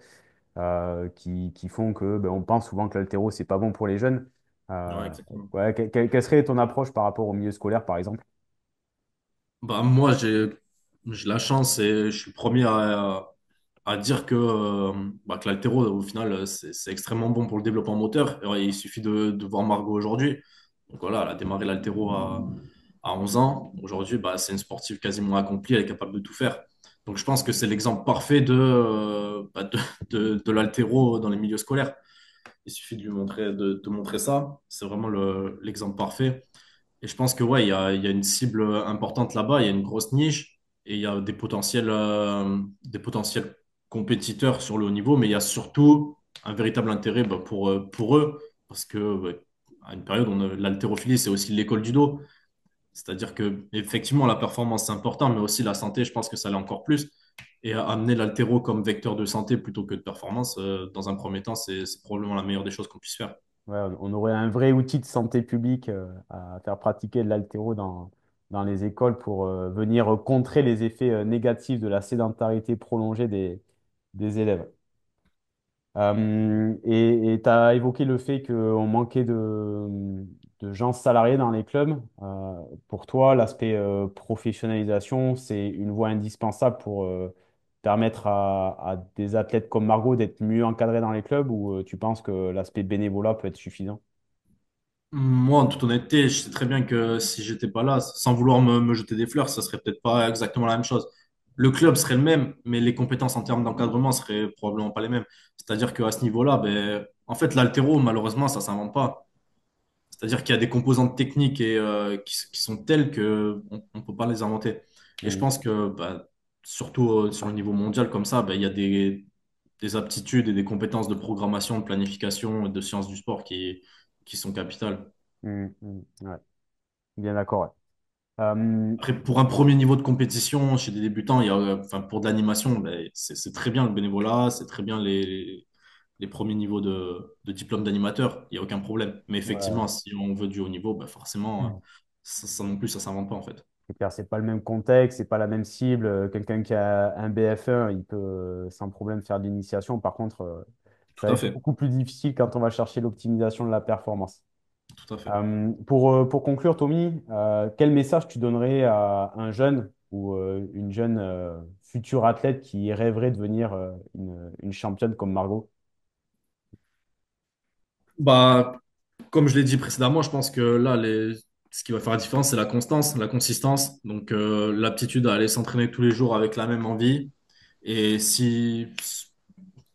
qui font que ben, on pense souvent que l'haltéro, c'est pas bon pour les jeunes. Ouais, Euh, exactement. ouais, quelle serait ton approche par rapport au milieu scolaire, par exemple? Bah, moi, j'ai la chance et je suis le premier à dire que l'haltéro, au final, c'est extrêmement bon pour le développement moteur. Et ouais, il suffit de voir Margot aujourd'hui. Donc voilà, elle a démarré l'haltéro à 11 ans. Aujourd'hui, bah, c'est une sportive quasiment accomplie, elle est capable de tout faire. Donc je pense que c'est l'exemple parfait de l'haltéro dans les milieux scolaires. Il suffit de lui montrer, de montrer ça. C'est vraiment l'exemple parfait. Et je pense que ouais, il y a une cible importante là-bas, il y a une grosse niche et il y a des potentiels compétiteurs sur le haut niveau, mais il y a surtout un véritable intérêt bah, pour eux, parce que ouais, à une période, l'haltérophilie, c'est aussi l'école du dos. C'est-à-dire que effectivement, la performance, c'est important, mais aussi la santé, je pense que ça l'est encore plus. Et amener l'haltéro comme vecteur de santé plutôt que de performance, dans un premier temps, c'est probablement la meilleure des choses qu'on puisse faire. Ouais, on aurait un vrai outil de santé publique à faire pratiquer de l'haltéro dans les écoles pour venir contrer les effets négatifs de la sédentarité prolongée des élèves. Et tu as évoqué le fait qu'on manquait de gens salariés dans les clubs. Pour toi, l'aspect professionnalisation, c'est une voie indispensable pour permettre à des athlètes comme Margot d'être mieux encadrés dans les clubs ou tu penses que l'aspect bénévolat peut être suffisant? Moi, en toute honnêteté, je sais très bien que si j'étais pas là, sans vouloir me jeter des fleurs, ça serait peut-être pas exactement la même chose. Le club serait le même, mais les compétences en termes d'encadrement seraient probablement pas les mêmes. C'est-à-dire qu'à ce niveau-là, ben, en fait, l'haltéro, malheureusement, ça s'invente pas. C'est-à-dire qu'il y a des composantes techniques qui sont telles que on peut pas les inventer. Et je Mhm. pense que, bah, surtout sur le niveau mondial comme ça, ben, il y a des aptitudes et des compétences de programmation, de planification et de sciences du sport qui sont capitales. Mhm. Mhm. Ouais, bien d'accord. Ouais. Euh, Après, pour un premier niveau de compétition chez des débutants, enfin, pour de l'animation, ben, c'est très bien le bénévolat, c'est très bien les premiers niveaux de diplôme d'animateur, il n'y a aucun problème. Mais effectivement, ouais. si on veut du haut niveau, ben, forcément, ça non plus, ça s'invente pas en fait. C'est clair, c'est pas le même contexte, c'est pas la même cible. Quelqu'un qui a un BF1, il peut sans problème faire de l'initiation. Par contre, ça Tout va à être fait, beaucoup plus difficile quand on va chercher l'optimisation de la performance. tout à fait. Pour conclure, Tommy, quel message tu donnerais à un jeune ou une jeune future athlète qui rêverait de devenir une championne comme Margot? Bah, comme je l'ai dit précédemment, je pense que là, ce qui va faire la différence, c'est la constance, la consistance. Donc, l'aptitude à aller s'entraîner tous les jours avec la même envie. Et si,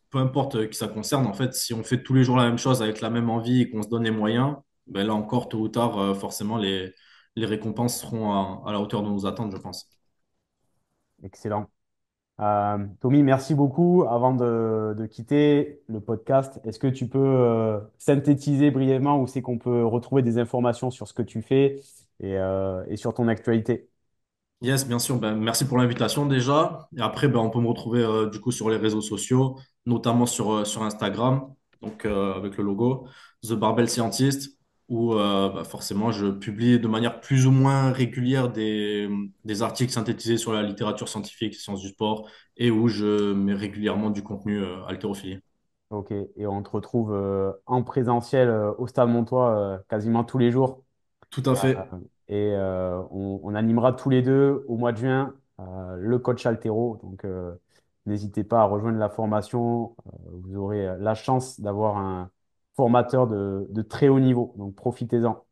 peu importe qui ça concerne, en fait, si on fait tous les jours la même chose avec la même envie et qu'on se donne les moyens, ben là encore, tôt ou tard, forcément, les récompenses seront à la hauteur de nos attentes, je pense. Excellent. Tommy, merci beaucoup. Avant de quitter le podcast, est-ce que tu peux synthétiser brièvement où c'est qu'on peut retrouver des informations sur ce que tu fais et sur ton actualité? Yes, bien sûr. Ben, merci pour l'invitation déjà. Et après, ben, on peut me retrouver du coup sur les réseaux sociaux, notamment sur Instagram, donc avec le logo The Barbell Scientist, où forcément je publie de manière plus ou moins régulière des articles synthétisés sur la littérature scientifique, sciences du sport, et où je mets régulièrement du contenu haltérophilie. Ok, et on te retrouve en présentiel au Stade Montois quasiment tous les jours. Tout à Euh, fait. et on animera tous les deux au mois de juin le coach Altero. Donc, n'hésitez pas à rejoindre la formation. Vous aurez la chance d'avoir un formateur de très haut niveau. Donc, profitez-en.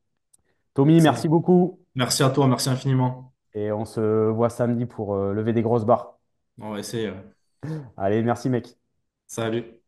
Tommy, Excellent. merci beaucoup. Merci à toi, merci infiniment. Et on se voit samedi pour lever des grosses barres. On va essayer. Allez, merci, mec. Salut.